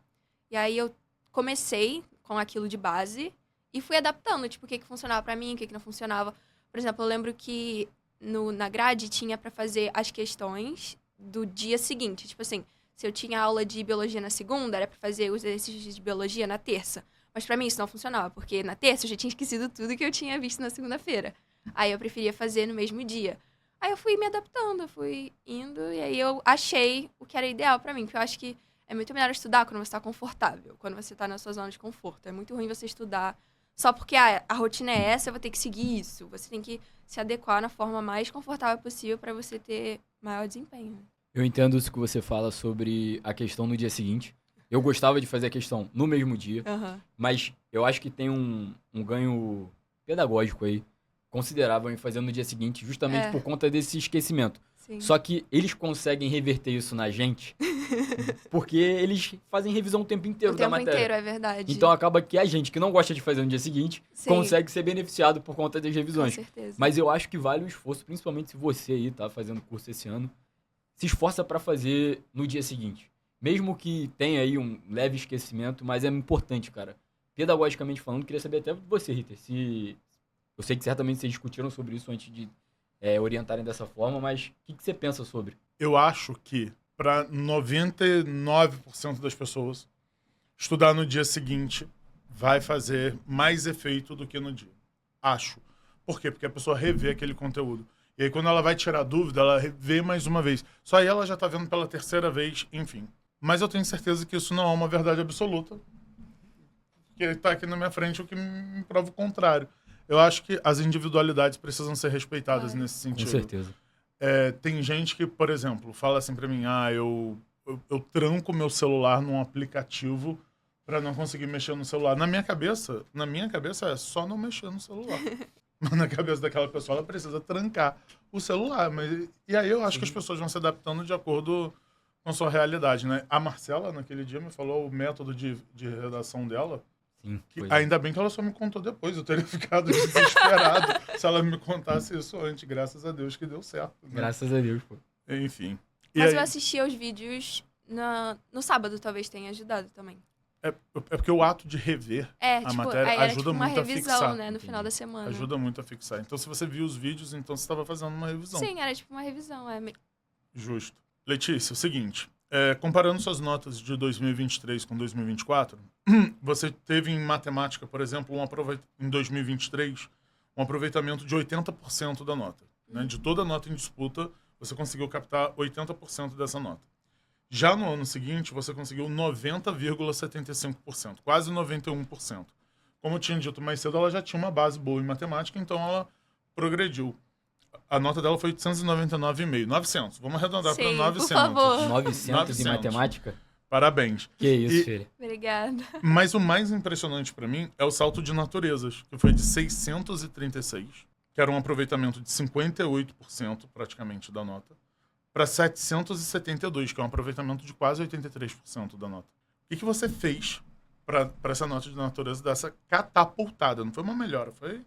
E aí eu comecei com aquilo de base e fui adaptando, tipo, o que funcionava pra mim, o que não funcionava. Por exemplo, eu lembro que na grade tinha pra fazer as questões do dia seguinte. Tipo assim, se eu tinha aula de biologia na segunda, era pra fazer os exercícios de biologia na terça. Mas pra mim isso não funcionava, porque na terça eu já tinha esquecido tudo que eu tinha visto na segunda-feira. Aí eu preferia fazer no mesmo dia. Aí eu fui me adaptando, fui indo, e aí eu achei o que era ideal pra mim, porque eu acho que é muito melhor estudar quando você tá confortável, quando você tá na sua zona de conforto. É muito ruim você estudar só porque a rotina é essa, eu vou ter que seguir isso. Você tem que se adequar na forma mais confortável possível pra você ter maior desempenho. Eu entendo isso que você fala sobre a questão no dia seguinte. Eu gostava de fazer a questão no mesmo dia, mas eu acho que tem um ganho pedagógico aí, considerável em fazer no dia seguinte, justamente por conta desse esquecimento. Sim. Só que eles conseguem reverter isso na gente, porque eles fazem revisão o tempo inteiro O da tempo matéria. inteiro, é verdade. Então acaba que a gente que não gosta de fazer no dia seguinte, Sim. consegue ser beneficiado por conta das Com revisões. certeza. Mas eu acho que vale o esforço, principalmente se você aí tá fazendo curso esse ano, se esforça para fazer no dia seguinte. Mesmo que tenha aí um leve esquecimento, mas é importante, cara. Pedagogicamente falando, queria saber até de você, Ritter, se... Eu sei que certamente vocês discutiram sobre isso antes de orientarem dessa forma, mas o que você pensa sobre? Eu acho que, para 99% das pessoas, estudar no dia seguinte vai fazer mais efeito do que no dia. Acho. Por quê? Porque a pessoa revê aquele conteúdo. E aí, quando ela vai tirar dúvida, ela revê mais uma vez. Só aí ela já está vendo pela terceira vez, enfim. Mas eu tenho certeza que isso não é uma verdade absoluta. que tá aqui na minha frente, o que me prova o contrário. Eu acho que as individualidades precisam ser respeitadas nesse Com sentido. certeza. Tem gente que, por exemplo, fala assim pra mim, eu tranco meu celular num aplicativo pra não conseguir mexer no celular. Na minha cabeça é só não mexer no celular. Mas na cabeça daquela pessoa, ela precisa trancar o celular. E aí eu acho que as pessoas vão se adaptando de acordo com a sua realidade, né? A Marcela, naquele dia, me falou o método de redação dela. Sim, Ainda bem que ela só me contou depois. Eu teria ficado desesperado se ela me contasse isso antes. Graças a Deus que deu certo. Né? Graças a Deus, pô. Enfim. Mas eu assisti aos vídeos no sábado, talvez tenha ajudado também. É porque o ato de rever a matéria aí era, ajuda uma muito revisão, a fixar. né, no final da semana. Ajuda muito a fixar. Então, se você viu os vídeos, então você estava fazendo uma revisão. Sim, era tipo uma revisão. Justo. Letícia, o seguinte, comparando suas notas de 2023 com 2024, você teve em matemática, por exemplo, em 2023, um aproveitamento de 80% da nota. Né? De toda a nota em disputa, você conseguiu captar 80% dessa nota. Já no ano seguinte, você conseguiu 90,75%, quase 91%. Como eu tinha dito mais cedo, ela já tinha uma base boa em matemática, então ela progrediu. A nota dela foi 899,5. 900. Vamos arredondar para 900. Por favor. 900 em matemática? Parabéns. Que isso, filha. Obrigada. Mas o mais impressionante para mim é o salto de naturezas, que foi de 636, que era um aproveitamento de 58% praticamente da nota, para 772, que é um aproveitamento de quase 83% da nota. O que você fez para essa nota de natureza dessa catapultada? Não foi uma melhora, foi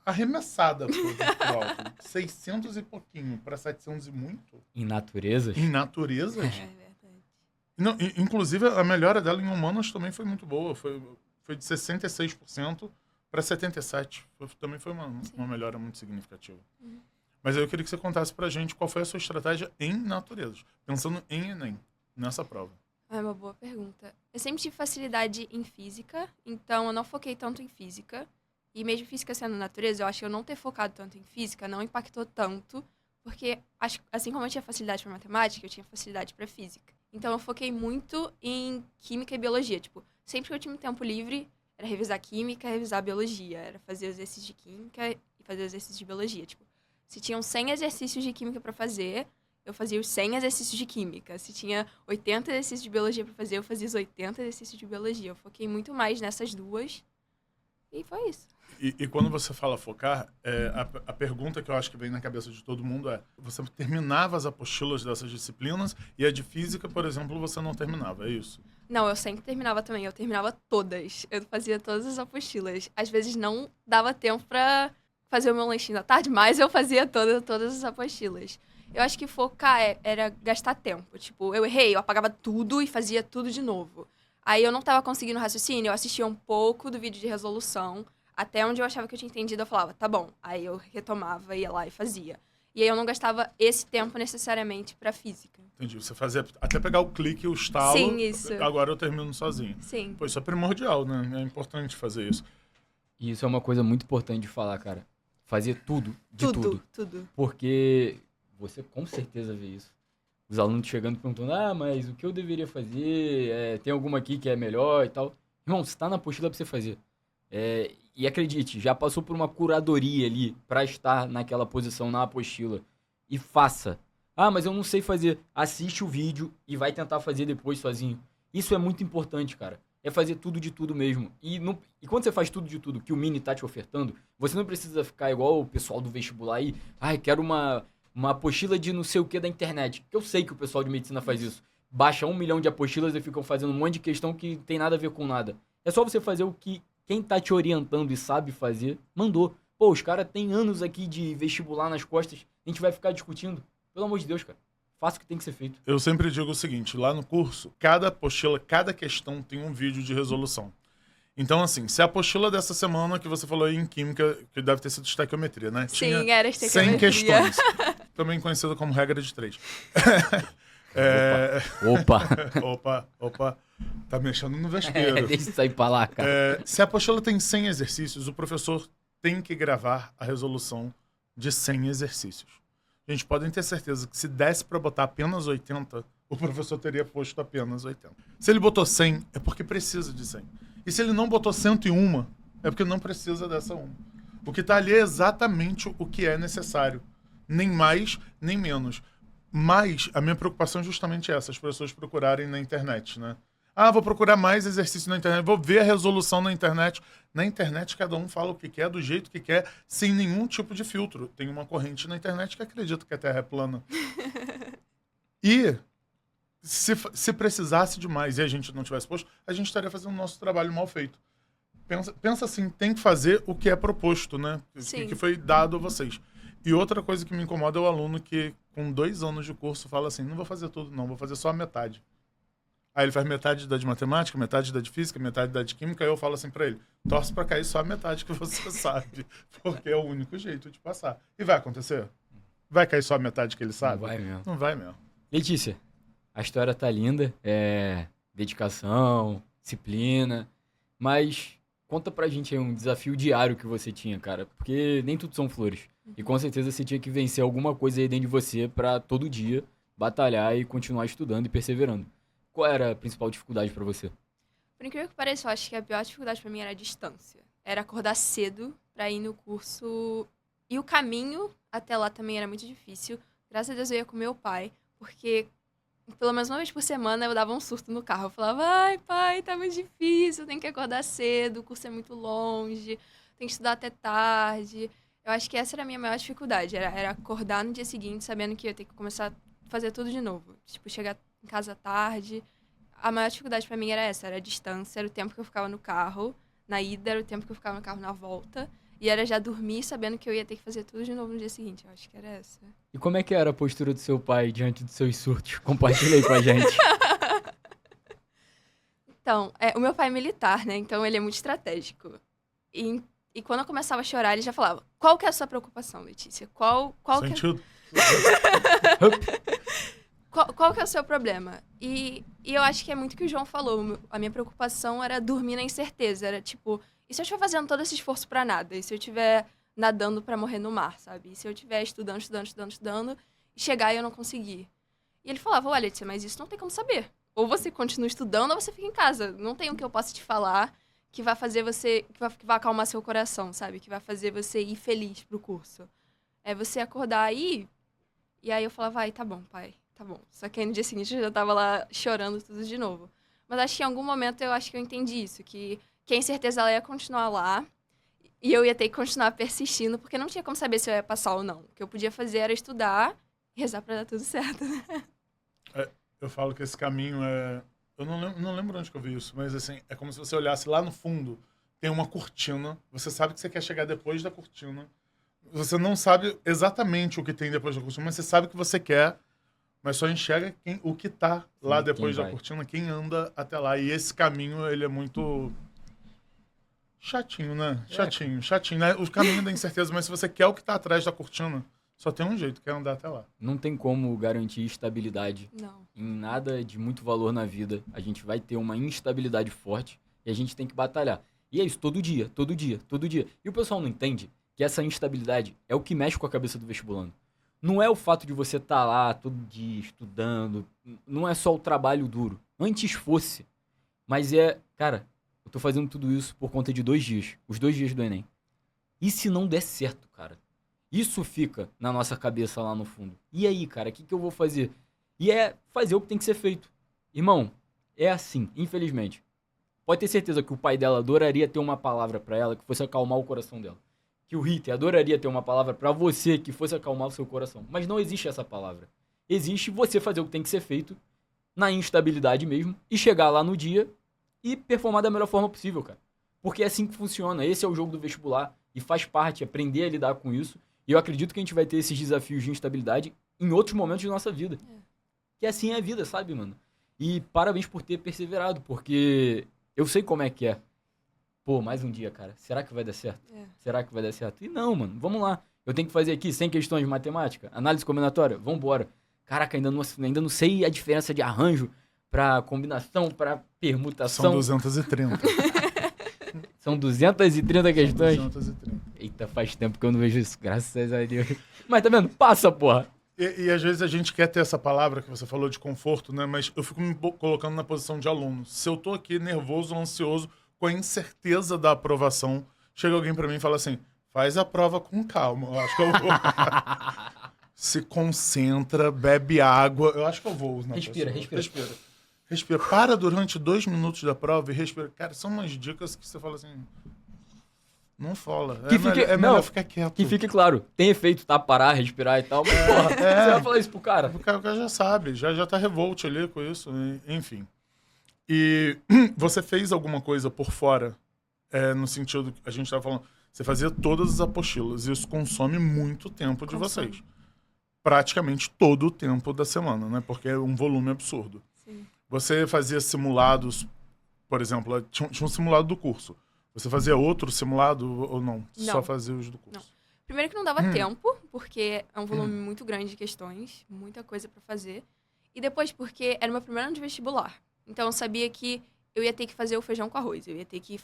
arremessada pro alto. 600 e pouquinho para 700 e muito. Em naturezas? Em naturezas? É verdade. Não, inclusive, a melhora dela em humanas também foi muito boa. Foi de 66% para 77%. Também foi uma melhora muito significativa. Uhum. Mas aí eu queria que você contasse pra gente qual foi a sua estratégia em naturezas, pensando em Enem, nessa prova. É uma boa pergunta. Eu sempre tive facilidade em física, então eu não foquei tanto em física. E mesmo física sendo natureza, eu acho que eu não ter focado tanto em física não impactou tanto, porque assim como eu tinha facilidade para matemática, eu tinha facilidade para física. Então eu foquei muito em química e biologia. Tipo, sempre que eu tinha um tempo livre, era revisar química, revisar biologia. Era fazer exercícios de química e fazer exercícios de biologia. Tipo, se tinham 100 exercícios de química para fazer, eu fazia os 100 exercícios de química. Se tinha 80 exercícios de biologia para fazer, eu fazia os 80 exercícios de biologia. Eu foquei muito mais nessas duas. E foi isso. E quando você fala focar, a pergunta que eu acho que vem na cabeça de todo mundo é: você terminava as apostilas dessas disciplinas e a de física, por exemplo, você não terminava, é isso? Não, eu sempre terminava também. Eu terminava todas. Eu fazia todas as apostilas. Às vezes não dava tempo pra fazer o meu lanchinho da tarde, mas eu fazia todas as apostilas. Eu acho que focar era gastar tempo. Tipo, eu errei, eu apagava tudo e fazia tudo de novo. Aí eu não tava conseguindo raciocínio, eu assistia um pouco do vídeo de resolução. Até onde eu achava que eu tinha entendido, eu falava, tá bom. Aí eu retomava, ia lá e fazia. E aí eu não gastava esse tempo necessariamente pra física. Entendi. Você fazia até pegar o clique, o estalo. Sim, isso. Agora eu termino sozinho. Sim. Pô, isso é primordial, né? É importante fazer isso. E isso é uma coisa muito importante de falar, cara. Fazer tudo, de tudo. Tudo. Porque você com certeza vê isso. Os alunos chegando perguntando, mas o que eu deveria fazer? Tem alguma aqui que é melhor e tal. Irmão, você tá na apostila pra você fazer. E acredite, já passou por uma curadoria ali pra estar naquela posição na apostila. E faça. Mas eu não sei fazer. Assiste o vídeo e vai tentar fazer depois sozinho. Isso é muito importante, cara. É fazer tudo de tudo mesmo. E quando você faz tudo de tudo que o Mini tá te ofertando, você não precisa ficar igual o pessoal do vestibular aí. Quero uma apostila de não sei o que da internet. Que eu sei que o pessoal de medicina faz isso. Baixa 1 milhão de apostilas e ficam fazendo um monte de questão que tem nada a ver com nada. É só você fazer o que quem tá te orientando e sabe fazer, mandou. Pô, os caras têm anos aqui de vestibular nas costas, a gente vai ficar discutindo. Pelo amor de Deus, cara. Faça o que tem que ser feito. Eu sempre digo o seguinte, lá no curso, cada apostila, cada questão tem um vídeo de resolução. Então, assim, se a apostila dessa semana que você falou aí em química, que deve ter sido estequiometria, né? Sim, tinha era 100 estequiometria. questões. Também conhecida como regra de 3. Opa. Tá mexendo no vespeiro. Deixa isso aí pra lá, cara. Se a apostila tem 100 exercícios, o professor tem que gravar a resolução de 100 exercícios. A gente pode ter certeza que se desse para botar apenas 80, o professor teria posto apenas 80. Se ele botou 100, é porque precisa de 100. E se ele não botou 101, é porque não precisa dessa uma. O que tá ali é exatamente o que é necessário. Nem mais, nem menos. Mas a minha preocupação é justamente essa, as pessoas procurarem na internet, né? Ah, vou procurar mais exercício na internet, vou ver a resolução na internet. Na internet, cada um fala o que quer, do jeito que quer, sem nenhum tipo de filtro. Tem uma corrente na internet que acredita que a Terra é plana. E se precisasse de mais e a gente não tivesse posto, a gente estaria fazendo o nosso trabalho mal feito. Pensa assim, tem que fazer o que é proposto, né? Sim. Que foi dado a vocês. E outra coisa que me incomoda é o aluno que, com 2 anos de curso, fala assim, não vou fazer tudo não, vou fazer só a metade. Aí ele faz metade da de matemática, metade da de física, metade da de química, aí eu falo assim pra ele, torce pra cair só a metade que você sabe, porque é o único jeito de passar. E vai acontecer? Vai cair só a metade que ele sabe? Não vai mesmo. Não vai mesmo. Letícia, a história tá linda, dedicação, disciplina, mas conta pra gente aí um desafio diário que você tinha, cara, porque nem tudo são flores. E com certeza você tinha que vencer alguma coisa aí dentro de você pra todo dia batalhar e continuar estudando e perseverando. Qual era a principal dificuldade pra você? Por incrível que pareça, eu acho que a pior dificuldade pra mim era a distância. Era acordar cedo pra ir no curso. E o caminho até lá também era muito difícil. Graças a Deus eu ia com meu pai, porque pelo menos uma vez por semana eu dava um surto no carro. Eu falava, ai pai, tá muito difícil, tem que acordar cedo, o curso é muito longe, tem que estudar até tarde. Eu acho que essa era a minha maior dificuldade, era acordar no dia seguinte sabendo que eu ia ter que começar a fazer tudo de novo. Tipo, chegar em casa tarde. A maior dificuldade pra mim era essa, era a distância, era o tempo que eu ficava no carro, na ida, era o tempo que eu ficava no carro na volta. E era já dormir sabendo que eu ia ter que fazer tudo de novo no dia seguinte. Eu acho que era essa. E como é que era a postura do seu pai diante dos seus surtos? Compartilha aí com a gente. Então, o meu pai é militar, né? Então ele é muito estratégico. E quando eu começava a chorar, ele já falava, qual que é a sua preocupação, Letícia? Qual que é... Sentido? Qual que é o seu problema? E eu acho que é muito o que o João falou. A minha preocupação era dormir na incerteza. Era tipo, e se eu estiver fazendo todo esse esforço pra nada? E se eu estiver nadando pra morrer no mar, sabe? E se eu estiver estudando, e chegar e eu não conseguir? E ele falava, olha, Letícia, mas isso não tem como saber. Ou você continua estudando ou você fica em casa. Não tem o que eu possa te falar que vai fazer você, que vai acalmar seu coração, sabe? Que vai fazer você ir feliz pro curso. É você acordar aí, e aí eu falava, ai, tá bom, pai. Tá bom. Só que aí no dia seguinte eu já tava lá chorando tudo de novo. Mas acho que em algum momento eu acho que eu entendi isso. Que a incerteza ela ia continuar lá. E eu ia ter que continuar persistindo. Porque não tinha como saber se eu ia passar ou não. O que eu podia fazer era estudar e rezar pra dar tudo certo, né? Eu falo que esse caminho é... Eu não lembro onde que eu vi isso. Mas assim, é como se você olhasse lá no fundo. Tem uma cortina. Você sabe que você quer chegar depois da cortina. Você não sabe exatamente o que tem depois da cortina. Mas você sabe o que você quer. Mas só enxerga o que tá lá depois da cortina, quem anda até lá. E esse caminho, ele é muito chatinho, né? Chatinho, né? O caminho da incerteza, mas se você quer o que tá atrás da cortina, só tem um jeito, que é andar até lá. Não tem como garantir estabilidade Não. em nada de muito valor na vida. A gente vai ter uma instabilidade forte e a gente tem que batalhar. E é isso, todo dia. E o pessoal não entende que essa instabilidade é o que mexe com a cabeça do vestibulando. Não é o fato de você estar lá todo dia estudando, não é só o trabalho duro. Antes fosse, mas cara, eu tô fazendo tudo isso por conta de 2 dias, os 2 dias do Enem. E se não der certo, cara? Isso fica na nossa cabeça lá no fundo. E aí, cara, o que eu vou fazer? E é fazer o que tem que ser feito. Irmão, é assim, infelizmente. Pode ter certeza que o pai dela adoraria ter uma palavra pra ela que fosse acalmar o coração dela. Que o Ritter adoraria ter uma palavra pra você que fosse acalmar o seu coração. Mas não existe essa palavra. Existe você fazer o que tem que ser feito na instabilidade mesmo e chegar lá no dia e performar da melhor forma possível, cara. Porque é assim que funciona. Esse é o jogo do vestibular e faz parte, aprender a lidar com isso. E eu acredito que a gente vai ter esses desafios de instabilidade em outros momentos de nossa vida. Que assim é a vida, sabe, mano? E parabéns por ter perseverado, porque eu sei como é que é. Pô, mais um dia, cara. Será que vai dar certo? Será que vai dar certo? E não, mano. Vamos lá. Eu tenho que fazer aqui 100 questões de matemática. Análise combinatória. Vambora. Caraca, ainda não sei a diferença de arranjo pra combinação, pra permutação. São 230. São 230 questões? São 230. Eita, faz tempo que eu não vejo isso. Graças a Deus. Mas tá vendo? Passa, porra. E às vezes a gente quer ter essa palavra que você falou de conforto, né? Mas eu fico me colocando na posição de aluno. Se eu tô aqui nervoso, ansioso, com a incerteza da aprovação, chega alguém pra mim e fala assim, faz a prova com calma, eu acho que eu vou. Se concentra, bebe água, eu acho que eu vou. Respira. Respira. Para durante 2 minutos da prova e respira. Cara, são umas dicas que você fala assim, não fala. É melhor ficar quieto. Que fique claro, tem efeito, tá? Parar, respirar e tal, mas porra, você vai falar isso pro cara. O cara já sabe, já tá revolt ali com isso, enfim. E você fez alguma coisa por fora, no sentido que a gente tava falando, você fazia todas as apostilas, e isso consome muito tempo de vocês. Praticamente todo o tempo da semana, né? Porque é um volume absurdo. Sim. Você fazia simulados, por exemplo, tinha um simulado do curso. Você fazia outro simulado ou não? Só fazia os do curso? Não. Primeiro que não dava tempo, porque é um volume muito grande de questões, muita coisa pra fazer. E depois porque era meu primeiro ano de vestibular. Então eu sabia que eu ia ter que fazer o feijão com arroz. Eu ia ter que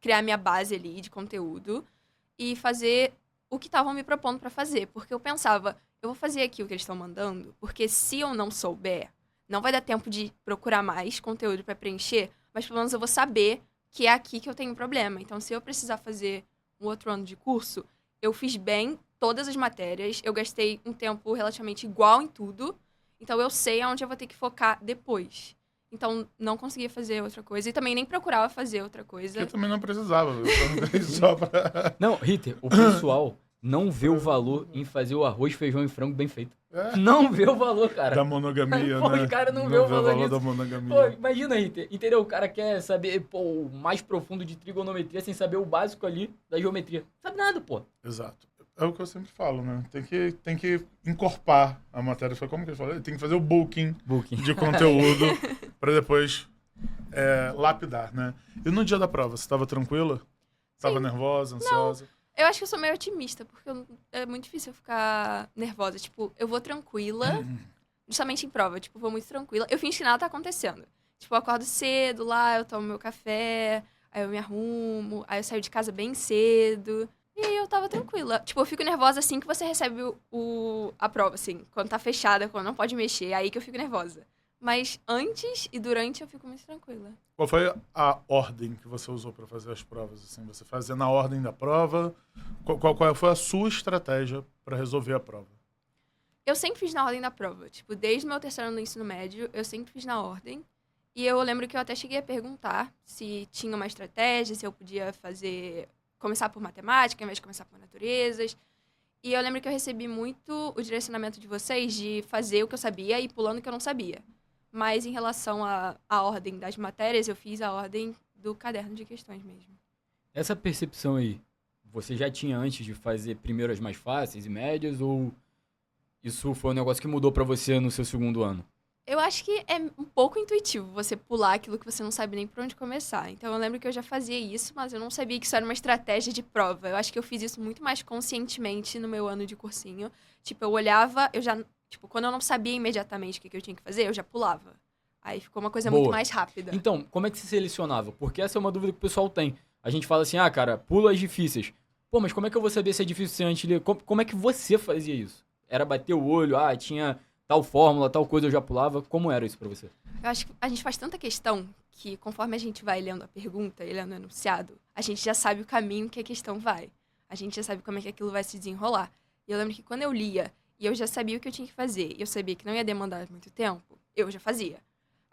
criar minha base ali de conteúdo e fazer o que estavam me propondo pra fazer. Porque eu pensava, eu vou fazer aqui o que eles estão mandando, porque se eu não souber, não vai dar tempo de procurar mais conteúdo pra preencher, mas pelo menos eu vou saber que é aqui que eu tenho problema. Então, se eu precisar fazer um outro ano de curso, eu fiz bem todas as matérias, eu gastei um tempo relativamente igual em tudo, então eu sei aonde eu vou ter que focar depois. Então, não conseguia fazer outra coisa. E também nem procurava fazer outra coisa. Eu também não precisava. Só pra... Não, Ritter, o pessoal não vê o valor em fazer o arroz, feijão e frango bem feito. Não vê o valor, cara. Da monogamia, Pô, né? os caras não vê o valor nisso. da monogamia. Pô, imagina, Ritter, entendeu? O cara quer saber o mais profundo de trigonometria sem saber o básico ali da geometria. Não sabe nada, pô. Exato. É o que eu sempre falo, né? Tem que encorpar a matéria. Como que eu falei? Tem que fazer o bulking de conteúdo para depois lapidar, né? E no dia da prova, você estava tranquila? Tava nervosa, ansiosa? Não. Eu acho que eu sou meio otimista, porque é muito difícil eu ficar nervosa. Tipo, eu vou tranquila, justamente em prova. Tipo, vou muito tranquila. Eu finjo que nada tá acontecendo. Tipo, eu acordo cedo lá, eu tomo meu café, aí eu me arrumo, aí eu saio de casa bem cedo. E aí eu tava tranquila. Tipo, eu fico nervosa assim que você recebe a prova, assim. Quando tá fechada, quando não pode mexer, é aí que eu fico nervosa. Mas antes e durante eu fico muito tranquila. Qual foi a ordem que você usou para fazer as provas? Assim, você fazia na ordem da prova? Qual foi a sua estratégia para resolver a prova? Eu sempre fiz na ordem da prova. Tipo, desde o meu terceiro ano do ensino médio, eu sempre fiz na ordem. E eu lembro que eu até cheguei a perguntar se tinha uma estratégia, se eu podia começar por matemática, ao invés de começar por naturezas. E eu lembro que eu recebi muito o direcionamento de vocês de fazer o que eu sabia e pulando o que eu não sabia. Mas em relação à ordem das matérias, eu fiz a ordem do caderno de questões mesmo. Essa percepção aí, você já tinha antes de fazer primeiro as mais fáceis e médias, ou isso foi um negócio que mudou pra você no seu segundo ano? Eu acho que é um pouco intuitivo você pular aquilo que você não sabe nem por onde começar. Então eu lembro que eu já fazia isso, mas eu não sabia que isso era uma estratégia de prova. Eu acho que eu fiz isso muito mais conscientemente no meu ano de cursinho. Tipo, eu olhava, Tipo, quando eu não sabia imediatamente o que eu tinha que fazer, eu já pulava. Aí ficou uma coisa muito mais rápida. Então, como é que você selecionava? Porque essa é uma dúvida que o pessoal tem. A gente fala assim, cara, pula as difíceis. Pô, mas como é que eu vou saber se é difícil se antes de ler? Como é que você fazia isso? Era bater o olho, tinha tal fórmula, tal coisa eu já pulava. Como era isso pra você? Eu acho que a gente faz tanta questão que conforme a gente vai lendo a pergunta e lendo o enunciado, a gente já sabe o caminho que a questão vai. A gente já sabe como é que aquilo vai se desenrolar. E eu lembro que quando eu lia e eu já sabia o que eu tinha que fazer, e eu sabia que não ia demandar muito tempo, eu já fazia.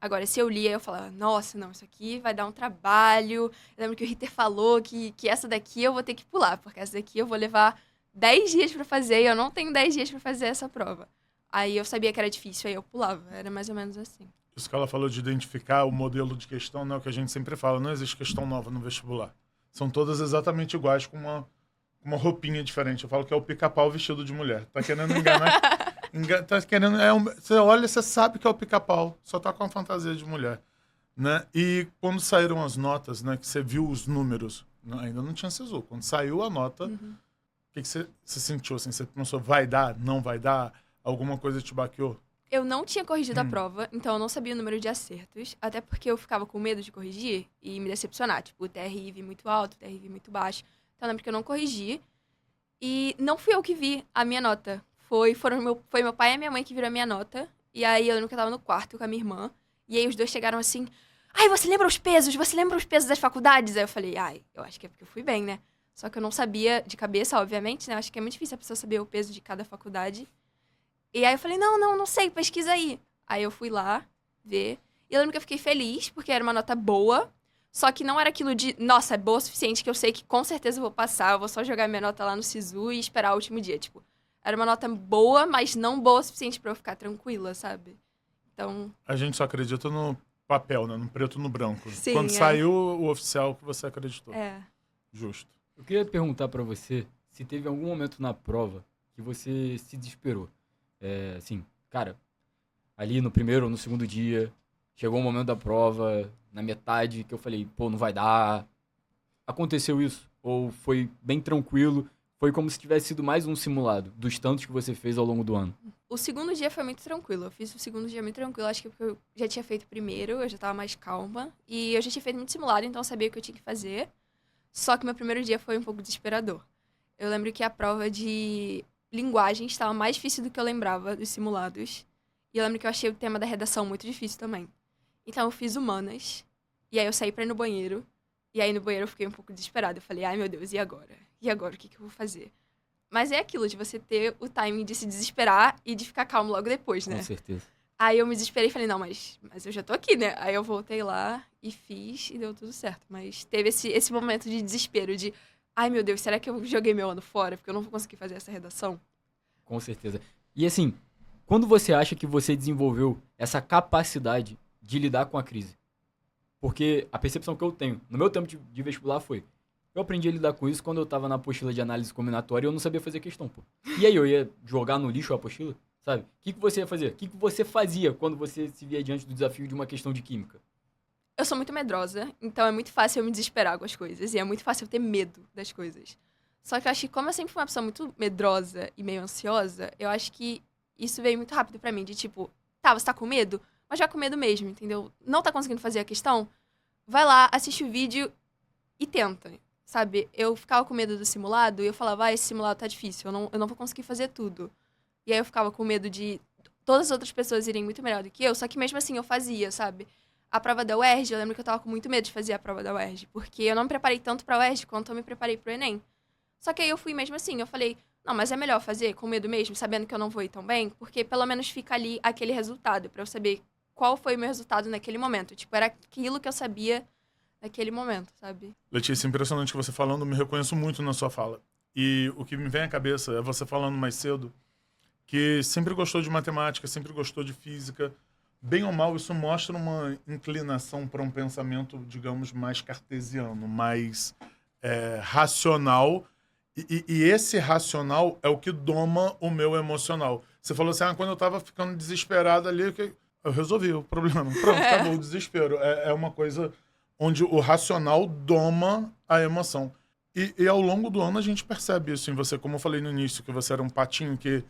Agora, se eu lia, eu falava, nossa, não, isso aqui vai dar um trabalho. Eu lembro que o Ritter falou que essa daqui eu vou ter que pular, porque essa daqui eu vou levar 10 dias pra fazer e eu não tenho 10 dias pra fazer essa prova. Aí eu sabia que era difícil, aí eu pulava. Era mais ou menos assim. Isso que ela falou de identificar o modelo de questão, não é o que a gente sempre fala, não existe questão nova no vestibular. São todas exatamente iguais, com uma roupinha diferente. Eu falo que é o pica-pau vestido de mulher. Tá querendo enganar? Tá querendo... Você olha, você sabe que é o pica-pau. Só tá com a fantasia de mulher. Né? E quando saíram as notas, né, que você viu os números, ainda não tinha SISU. Quando saiu a nota, o que você sentiu? Assim, você pensou, vai dar? Não vai dar? Alguma coisa te baqueou? Eu não tinha corrigido a prova, então eu não sabia o número de acertos. Até porque eu ficava com medo de corrigir e me decepcionar. Tipo, o TRI muito alto, o TRI muito baixo. Então, eu lembro que eu não corrigi. E não fui eu que vi a minha nota. Foi meu pai e a minha mãe que viram a minha nota. E aí, eu lembro que eu tava no quarto com a minha irmã. E aí, os dois chegaram assim... ai, você lembra os pesos? Você lembra os pesos das faculdades? Aí eu falei, ai, eu acho que é porque eu fui bem, né? Só que eu não sabia de cabeça, obviamente, né? Acho que é muito difícil a pessoa saber o peso de cada faculdade. E aí eu falei, não sei, pesquisa aí. Aí eu fui lá ver. E eu lembro que eu fiquei feliz, porque era uma nota boa. Só que não era aquilo de, nossa, é boa o suficiente que eu sei que com certeza eu vou passar. Eu vou só jogar minha nota lá no SISU e esperar o último dia. Tipo, era uma nota boa, mas não boa o suficiente pra eu ficar tranquila, sabe? Então, A gente só acredita no papel, né? No preto e no branco. Sim, Quando é. saiu o oficial que você acreditou. é. Justo. Eu queria perguntar pra você se teve algum momento na prova que você se desesperou. Assim, cara, ali no primeiro ou no segundo dia, chegou um momento da prova, na metade, que eu falei, pô, não vai dar. Aconteceu isso? Ou foi bem tranquilo? Foi como se tivesse sido mais um simulado dos tantos que você fez ao longo do ano? O segundo dia foi muito tranquilo. Eu fiz o segundo dia muito tranquilo. Acho que porque eu já tinha feito o primeiro, eu já tava mais calma. E eu já tinha feito muito simulado, então eu sabia o que eu tinha que fazer. Só que meu primeiro dia foi um pouco desesperador. Eu lembro que a prova de linguagem estava mais difícil do que eu lembrava dos simulados. E eu lembro que eu achei o tema da redação muito difícil também. Então eu fiz humanas. E aí eu saí pra ir no banheiro. E aí no banheiro eu fiquei um pouco desesperada. Eu falei, ai meu Deus, e agora? E agora, o que eu vou fazer? Mas é aquilo de você ter o timing de se desesperar e de ficar calmo logo depois, né? Com certeza. Aí eu me desesperei e falei, não, mas eu já tô aqui, né? Aí eu voltei lá e fiz e deu tudo certo. Mas teve esse momento de desespero, de, ai meu Deus, será que eu joguei meu ano fora? Porque eu não vou conseguir fazer essa redação. Com certeza. E assim, quando você acha que você desenvolveu essa capacidade de lidar com a crise? Porque a percepção que eu tenho no meu tempo de vestibular foi: eu aprendi a lidar com isso quando eu tava na apostila de análise combinatória e eu não sabia fazer questão, pô. E aí eu ia jogar no lixo a apostila, sabe? O que você ia fazer? O que você fazia quando você se via diante do desafio de uma questão de química? Eu sou muito medrosa, então é muito fácil eu me desesperar com as coisas. E é muito fácil eu ter medo das coisas. Só que eu acho que como eu sempre fui uma pessoa muito medrosa e meio ansiosa, eu acho que isso veio muito rápido pra mim. De tipo, tá, você tá com medo? Mas já com medo mesmo, entendeu? Não tá conseguindo fazer a questão? Vai lá, assiste o vídeo e tenta, sabe? Eu ficava com medo do simulado e eu falava, esse simulado tá difícil, eu não vou conseguir fazer tudo. E aí eu ficava com medo de todas as outras pessoas irem muito melhor do que eu, só que mesmo assim eu fazia, sabe? A prova da UERJ, eu lembro que eu tava com muito medo de fazer a prova da UERJ, porque eu não me preparei tanto pra UERJ quanto eu me preparei pro Enem. Só que aí eu fui mesmo assim, eu falei, não, mas é melhor fazer com medo mesmo, sabendo que eu não vou ir tão bem, porque pelo menos fica ali aquele resultado, pra eu saber qual foi o meu resultado naquele momento. Tipo, era aquilo que eu sabia naquele momento, sabe? Letícia, impressionante que você falando, me reconheço muito na sua fala. E o que me vem à cabeça é você falando mais cedo que sempre gostou de matemática, sempre gostou de física. Bem ou mal, isso mostra uma inclinação para um pensamento, digamos, mais cartesiano, mais racional. E esse racional é o que doma o meu emocional. Você falou assim, quando eu estava ficando desesperado ali, eu resolvi o problema. Pronto, acabou o desespero. É uma coisa onde o racional doma a emoção. E ao longo do ano a gente percebe isso em você. Como eu falei no início, que você era um patinho, que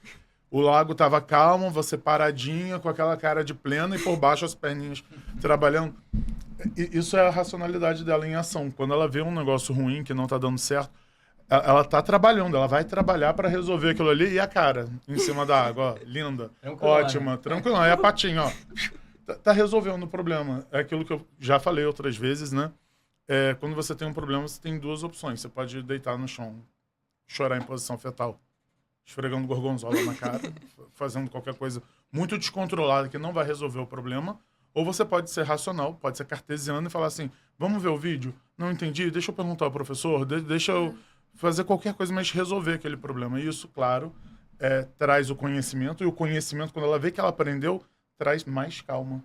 o lago estava calmo, você paradinha, com aquela cara de plena e por baixo as perninhas trabalhando. Isso é a racionalidade dela em ação. Quando ela vê um negócio ruim, que não está dando certo, ela está trabalhando, ela vai trabalhar para resolver aquilo ali. E a cara em cima da água, ó, linda, ótima, tranquila. É a patinha, ó. Tá resolvendo o problema. É aquilo que eu já falei outras vezes, né? Quando você tem um problema, você tem duas opções. Você pode deitar no chão, chorar em posição fetal, esfregando gorgonzola na cara, fazendo qualquer coisa muito descontrolada que não vai resolver o problema. Ou você pode ser racional, pode ser cartesiano e falar assim, vamos ver o vídeo? Não entendi? Deixa eu perguntar ao professor, deixa eu fazer qualquer coisa, mas resolver aquele problema. E isso, claro, traz o conhecimento. E o conhecimento, quando ela vê que ela aprendeu, traz mais calma.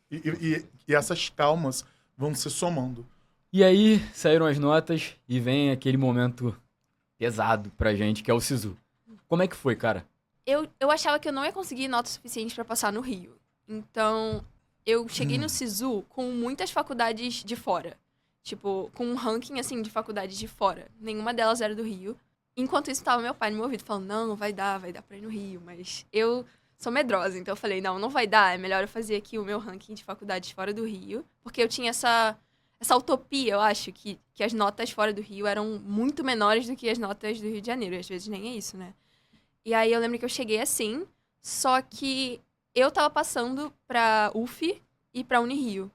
E essas calmas vão se somando. E aí, saíram as notas e vem aquele momento pesado pra gente, que é o SISU. Como é que foi, cara? Eu achava que eu não ia conseguir nota suficiente pra passar no Rio. Então, eu cheguei no SISU com muitas faculdades de fora. Tipo, com um ranking, assim, de faculdades de fora. Nenhuma delas era do Rio. Enquanto isso, tava meu pai no meu ouvido falando, não vai dar pra ir no Rio. Mas eu sou medrosa, então eu falei, não vai dar. É melhor eu fazer aqui o meu ranking de faculdades fora do Rio. Porque eu tinha essa utopia, eu acho, que as notas fora do Rio eram muito menores do que as notas do Rio de Janeiro. E às vezes nem é isso, né? E aí eu lembro que eu cheguei assim, só que eu tava passando pra UF e pra Unirio.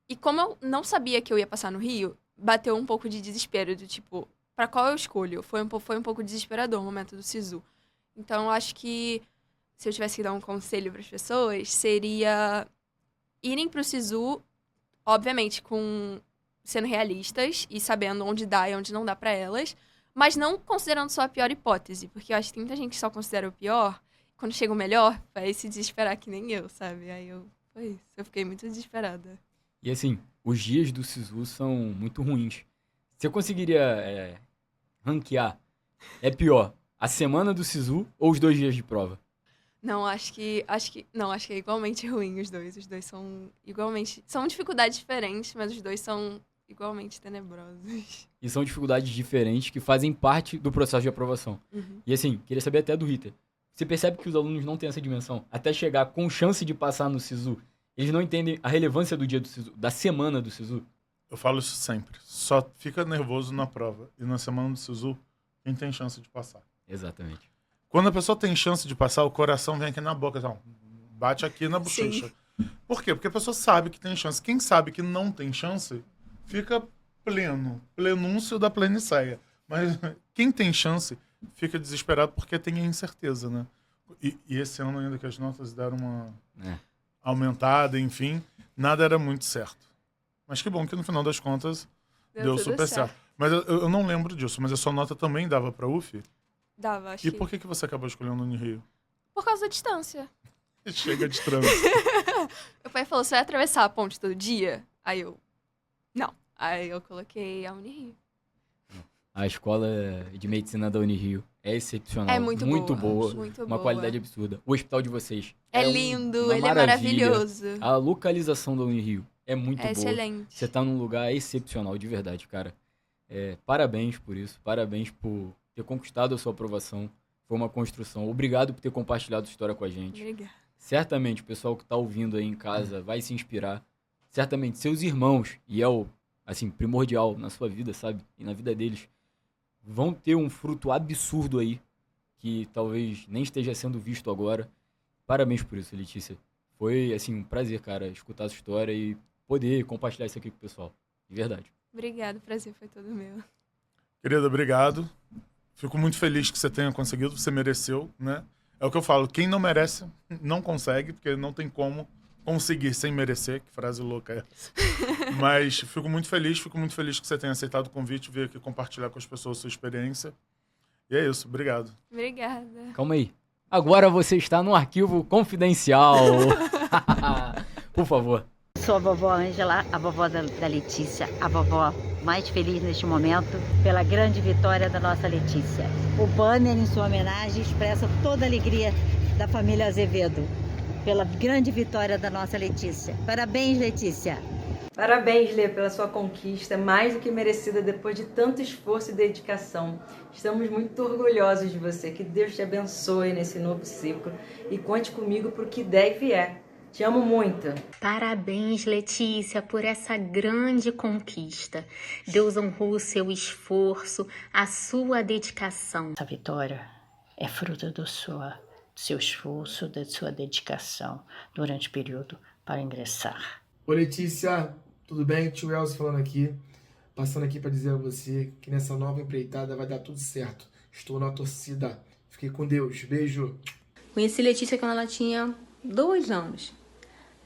E como eu não sabia que eu ia passar no Rio, bateu um pouco de desespero, do tipo, pra qual eu escolho? Foi um pouco desesperador o momento do SISU. Então, eu acho que se eu tivesse que dar um conselho para as pessoas, seria irem pro SISU, obviamente, sendo realistas e sabendo onde dá e onde não dá para elas, mas não considerando só a pior hipótese, porque eu acho que tem muita gente que só considera o pior, quando chega o melhor, vai se desesperar que nem eu, sabe? Foi isso, eu fiquei muito desesperada. E assim, os dias do SISU são muito ruins. Você conseguiria ranquear? É pior, a semana do SISU ou os 2 dias de prova? Não, acho que é igualmente ruim os dois. Os dois são igualmente, são dificuldades diferentes, mas os dois são igualmente tenebrosos. E são dificuldades diferentes que fazem parte do processo de aprovação. Uhum. E assim, queria saber até do Ritter. Você percebe que os alunos não têm essa dimensão? Até chegar com chance de passar no SISU, eles não entendem a relevância do dia do SISU, da semana do SISU. Eu falo isso sempre. Só fica nervoso na prova. E na semana do SISU, quem tem chance de passar. Exatamente. Quando a pessoa tem chance de passar, o coração vem aqui na boca, então, bate aqui na bochecha. Por quê? Porque a pessoa sabe que tem chance. Quem sabe que não tem chance, fica plenúncio da pleniceia. Mas quem tem chance, fica desesperado porque tem a incerteza, né? E esse ano ainda que as notas deram uma aumentada, enfim, nada era muito certo. Mas que bom que no final das contas deu super certo. Mas eu não lembro disso, mas a sua nota também dava pra UF? Dava, acho E que... por que você acabou escolhendo o Unirio? Por causa da distância. Chega de trânsito. Meu pai falou, você vai atravessar a ponte todo dia? Aí eu, não. Aí eu coloquei a Unirio. A escola de medicina da Unirio é excepcional. É muito boa. Muito uma boa. qualidade absurda. O hospital de vocês é lindo, uma ele maravilha. é maravilhoso. A localização da Unirio é muito boa. Excelente. Você tá num lugar excepcional, de verdade, cara. Parabéns por isso. Parabéns por ter conquistado a sua aprovação. Foi uma construção. Obrigado por ter compartilhado a história com a gente. Obrigada. Certamente o pessoal que tá ouvindo aí em casa vai se inspirar. Certamente seus irmãos, e é o primordial na sua vida, sabe? E na vida deles, vão ter um fruto absurdo aí, que talvez nem esteja sendo visto agora. Parabéns por isso, Letícia. Foi, um prazer, cara, escutar a sua história e poder compartilhar isso aqui com o pessoal. De verdade. Obrigada, o prazer foi todo meu. Querida, obrigado. Fico muito feliz que você tenha conseguido, você mereceu, né? É o que eu falo, quem não merece, não consegue, porque não tem como conseguir sem merecer, que frase louca é essa. Mas fico muito feliz que você tenha aceitado o convite, vir aqui compartilhar com as pessoas a sua experiência. E é isso, obrigado. Obrigada. Calma aí. Agora você está no arquivo confidencial. Por favor. Sou a vovó Ângela, a vovó da Letícia, a vovó mais feliz neste momento pela grande vitória da nossa Letícia. O banner, em sua homenagem, expressa toda a alegria da família Azevedo pela grande vitória da nossa Letícia. Parabéns, Letícia! Parabéns, Lê, pela sua conquista, mais do que merecida depois de tanto esforço e dedicação. Estamos muito orgulhosos de você. Que Deus te abençoe nesse novo ciclo e conte comigo para o que der e vier. Te amo muito. Parabéns, Letícia, por essa grande conquista. Deus honrou o seu esforço, a sua dedicação. Essa vitória é fruto do seu esforço, da sua dedicação durante o período para ingressar. Oi, Letícia, tudo bem? Tio Elcio falando aqui, passando aqui para dizer a você que nessa nova empreitada vai dar tudo certo. Estou na torcida. Fiquei com Deus. Beijo. Conheci Letícia quando ela tinha 2 anos.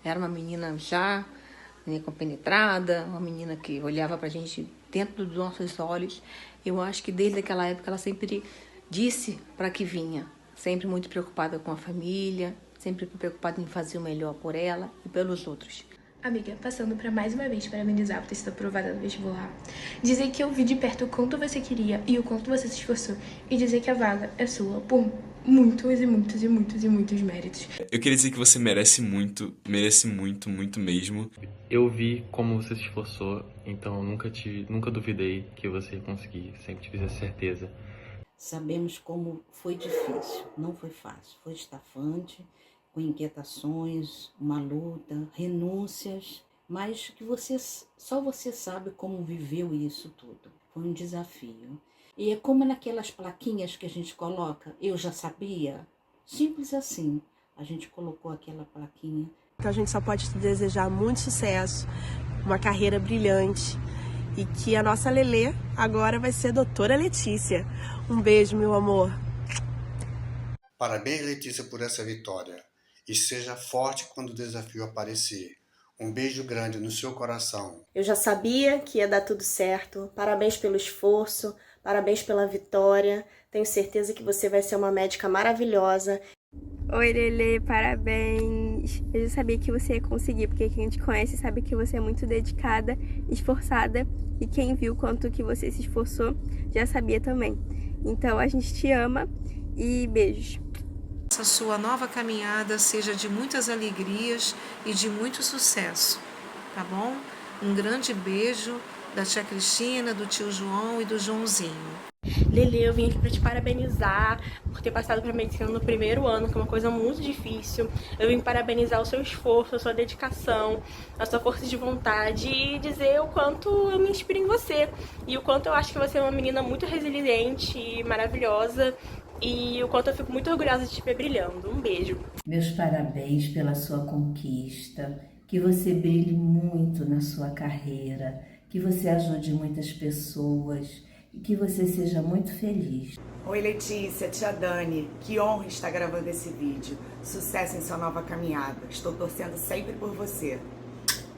Era uma menina compenetrada, uma menina que olhava pra gente dentro dos nossos olhos. Eu acho que desde aquela época ela sempre disse para que vinha. Sempre muito preocupada com a família, sempre preocupada em fazer o melhor por ela e pelos outros. Amiga, passando para mais uma vez parabenizar por ter sido aprovada no vestibular. Dizer que eu vi de perto o quanto você queria e o quanto você se esforçou. E dizer que a vaga é sua por muitos e muitos e muitos e muitos méritos. Eu queria dizer que você merece muito mesmo. Eu vi como você se esforçou, então nunca duvidei que você ia conseguir, sempre tive essa certeza. Sabemos como foi difícil, não foi fácil, foi estafante, com inquietações, uma luta, renúncias, mas que só você sabe como viveu isso tudo. Foi um desafio. E é como naquelas plaquinhas que a gente coloca, eu já sabia, simples assim, a gente colocou aquela plaquinha. Então a gente só pode te desejar muito sucesso, uma carreira brilhante e que a nossa Lelê agora vai ser doutora Letícia. Um beijo, meu amor. Parabéns, Letícia, por essa vitória. E seja forte quando o desafio aparecer. Um beijo grande no seu coração. Eu já sabia que ia dar tudo certo. Parabéns pelo esforço, parabéns pela vitória. Tenho certeza que você vai ser uma médica maravilhosa. Oi, Lelê, parabéns. Eu já sabia que você ia conseguir, porque quem te conhece sabe que você é muito dedicada, esforçada, e quem viu quanto que você se esforçou já sabia também. Então a gente te ama e beijos. Essa sua nova caminhada seja de muitas alegrias e de muito sucesso, tá bom? Um grande beijo da tia Cristina, do tio João e do Joãozinho. Lelê, eu vim aqui para te parabenizar por ter passado para medicina no primeiro ano, que é uma coisa muito difícil. Eu vim parabenizar o seu esforço, a sua dedicação, a sua força de vontade e dizer o quanto eu me inspiro em você e o quanto eu acho que você é uma menina muito resiliente e maravilhosa e o quanto eu fico muito orgulhosa de te ver brilhando. Um beijo. Meus parabéns pela sua conquista, que você brilhe muito na sua carreira, que você ajude muitas pessoas e que você seja muito feliz. Oi, Letícia, tia Dani. Que honra estar gravando esse vídeo. Sucesso em sua nova caminhada. Estou torcendo sempre por você.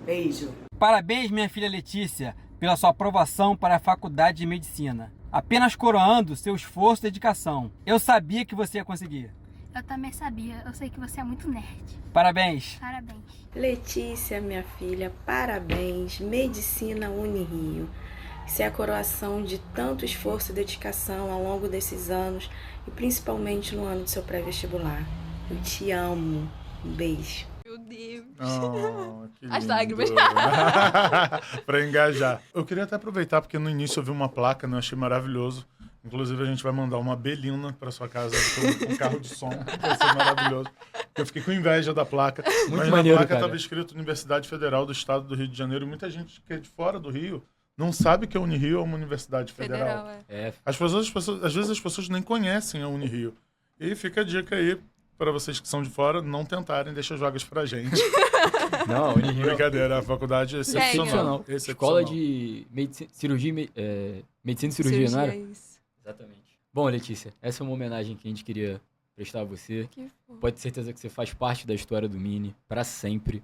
Beijo. Parabéns, minha filha Letícia, pela sua aprovação para a Faculdade de Medicina. Apenas coroando seu esforço e dedicação. Eu sabia que você ia conseguir. Eu também sabia. Eu sei que você é muito nerd. Parabéns. Parabéns. Letícia, minha filha, parabéns. Medicina Unirio. Isso é a coroação de tanto esforço e dedicação ao longo desses anos e principalmente no ano do seu pré-vestibular. Eu te amo. Um beijo. Meu Deus. Oh, que As lindo. lágrimas. Pra engajar. Eu queria até aproveitar, porque no início eu vi uma placa, né? Eu achei maravilhoso. Inclusive, a gente vai mandar uma Belina pra sua casa com um carro de som. Vai ser maravilhoso. Eu fiquei com inveja da placa. Muito mas maneiro, na placa cara. estava escrito Universidade Federal do Estado do Rio de Janeiro. E muita gente que é de fora do Rio não sabe que a Unirio é uma universidade federal. Às vezes as pessoas nem conhecem a Unirio. E fica a dica aí para vocês que são de fora não tentarem deixar as vagas pra gente. Não, Unirio. Brincadeira, a faculdade é excepcional. Escola de cirurgia, medicina e cirurgia, não era? Isso. Exatamente. Bom, Letícia, essa é uma homenagem que a gente queria prestar a você. Pode ter certeza que você faz parte da história do Mini para sempre.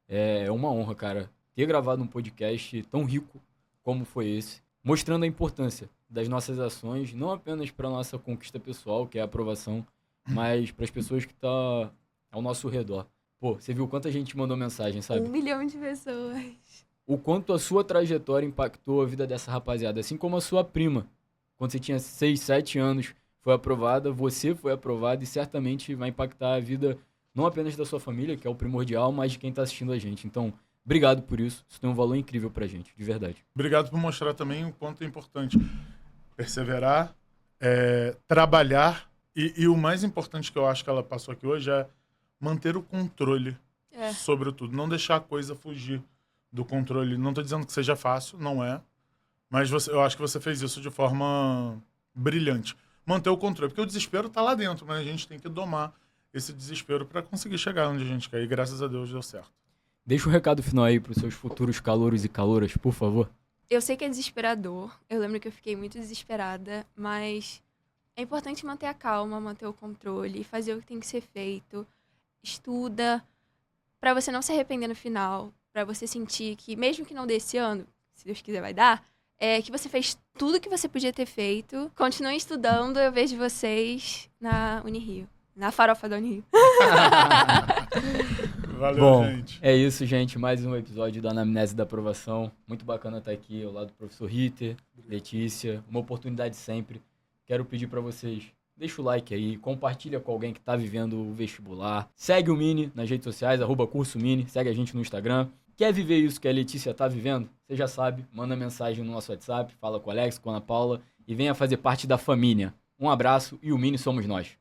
É uma honra, cara, ter gravado um podcast tão rico como foi esse, mostrando a importância das nossas ações, não apenas para nossa conquista pessoal, que é a aprovação, mas para as pessoas que estão ao nosso redor. Pô, você viu quanta gente mandou mensagem, sabe? 1 milhão de pessoas. O quanto a sua trajetória impactou a vida dessa rapaziada, assim como a sua prima. Quando você tinha 6, 7 anos, foi aprovada, você foi aprovado e certamente vai impactar a vida não apenas da sua família, que é o primordial, mas de quem está assistindo a gente. Então, obrigado por isso. Isso tem um valor incrível pra gente, de verdade. Obrigado por mostrar também o quanto é importante perseverar, trabalhar e o mais importante que eu acho que ela passou aqui hoje é manter o controle sobre tudo. Não deixar a coisa fugir do controle. Não estou dizendo que seja fácil, não é. Mas eu acho que você fez isso de forma brilhante. Manter o controle. Porque o desespero está lá dentro, mas a gente tem que domar esse desespero para conseguir chegar onde a gente quer. E graças a Deus deu certo. Deixa um recado final aí para os seus futuros calouros e calouras, por favor. Eu sei que é desesperador. Eu lembro que eu fiquei muito desesperada, mas é importante manter a calma, manter o controle, fazer o que tem que ser feito. Estuda, para você não se arrepender no final, para você sentir que, mesmo que não dê esse ano, se Deus quiser vai dar, que você fez tudo que você podia ter feito. Continue estudando, eu vejo vocês na Unirio, na farofa da Unirio. Valeu, Bom, gente. É isso, gente. Mais um episódio da Anamnese da Aprovação. Muito bacana estar aqui ao lado do professor Ritter, Letícia. Uma oportunidade sempre. Quero pedir para vocês, deixa o like aí, compartilha com alguém que está vivendo o vestibular. Segue o Mini nas redes sociais, @CursoMini. Segue a gente no Instagram. Quer viver isso que a Letícia está vivendo? Você já sabe, manda mensagem no nosso WhatsApp, fala com o Alex, com a Ana Paula e venha fazer parte da família. Um abraço e o Mini somos nós.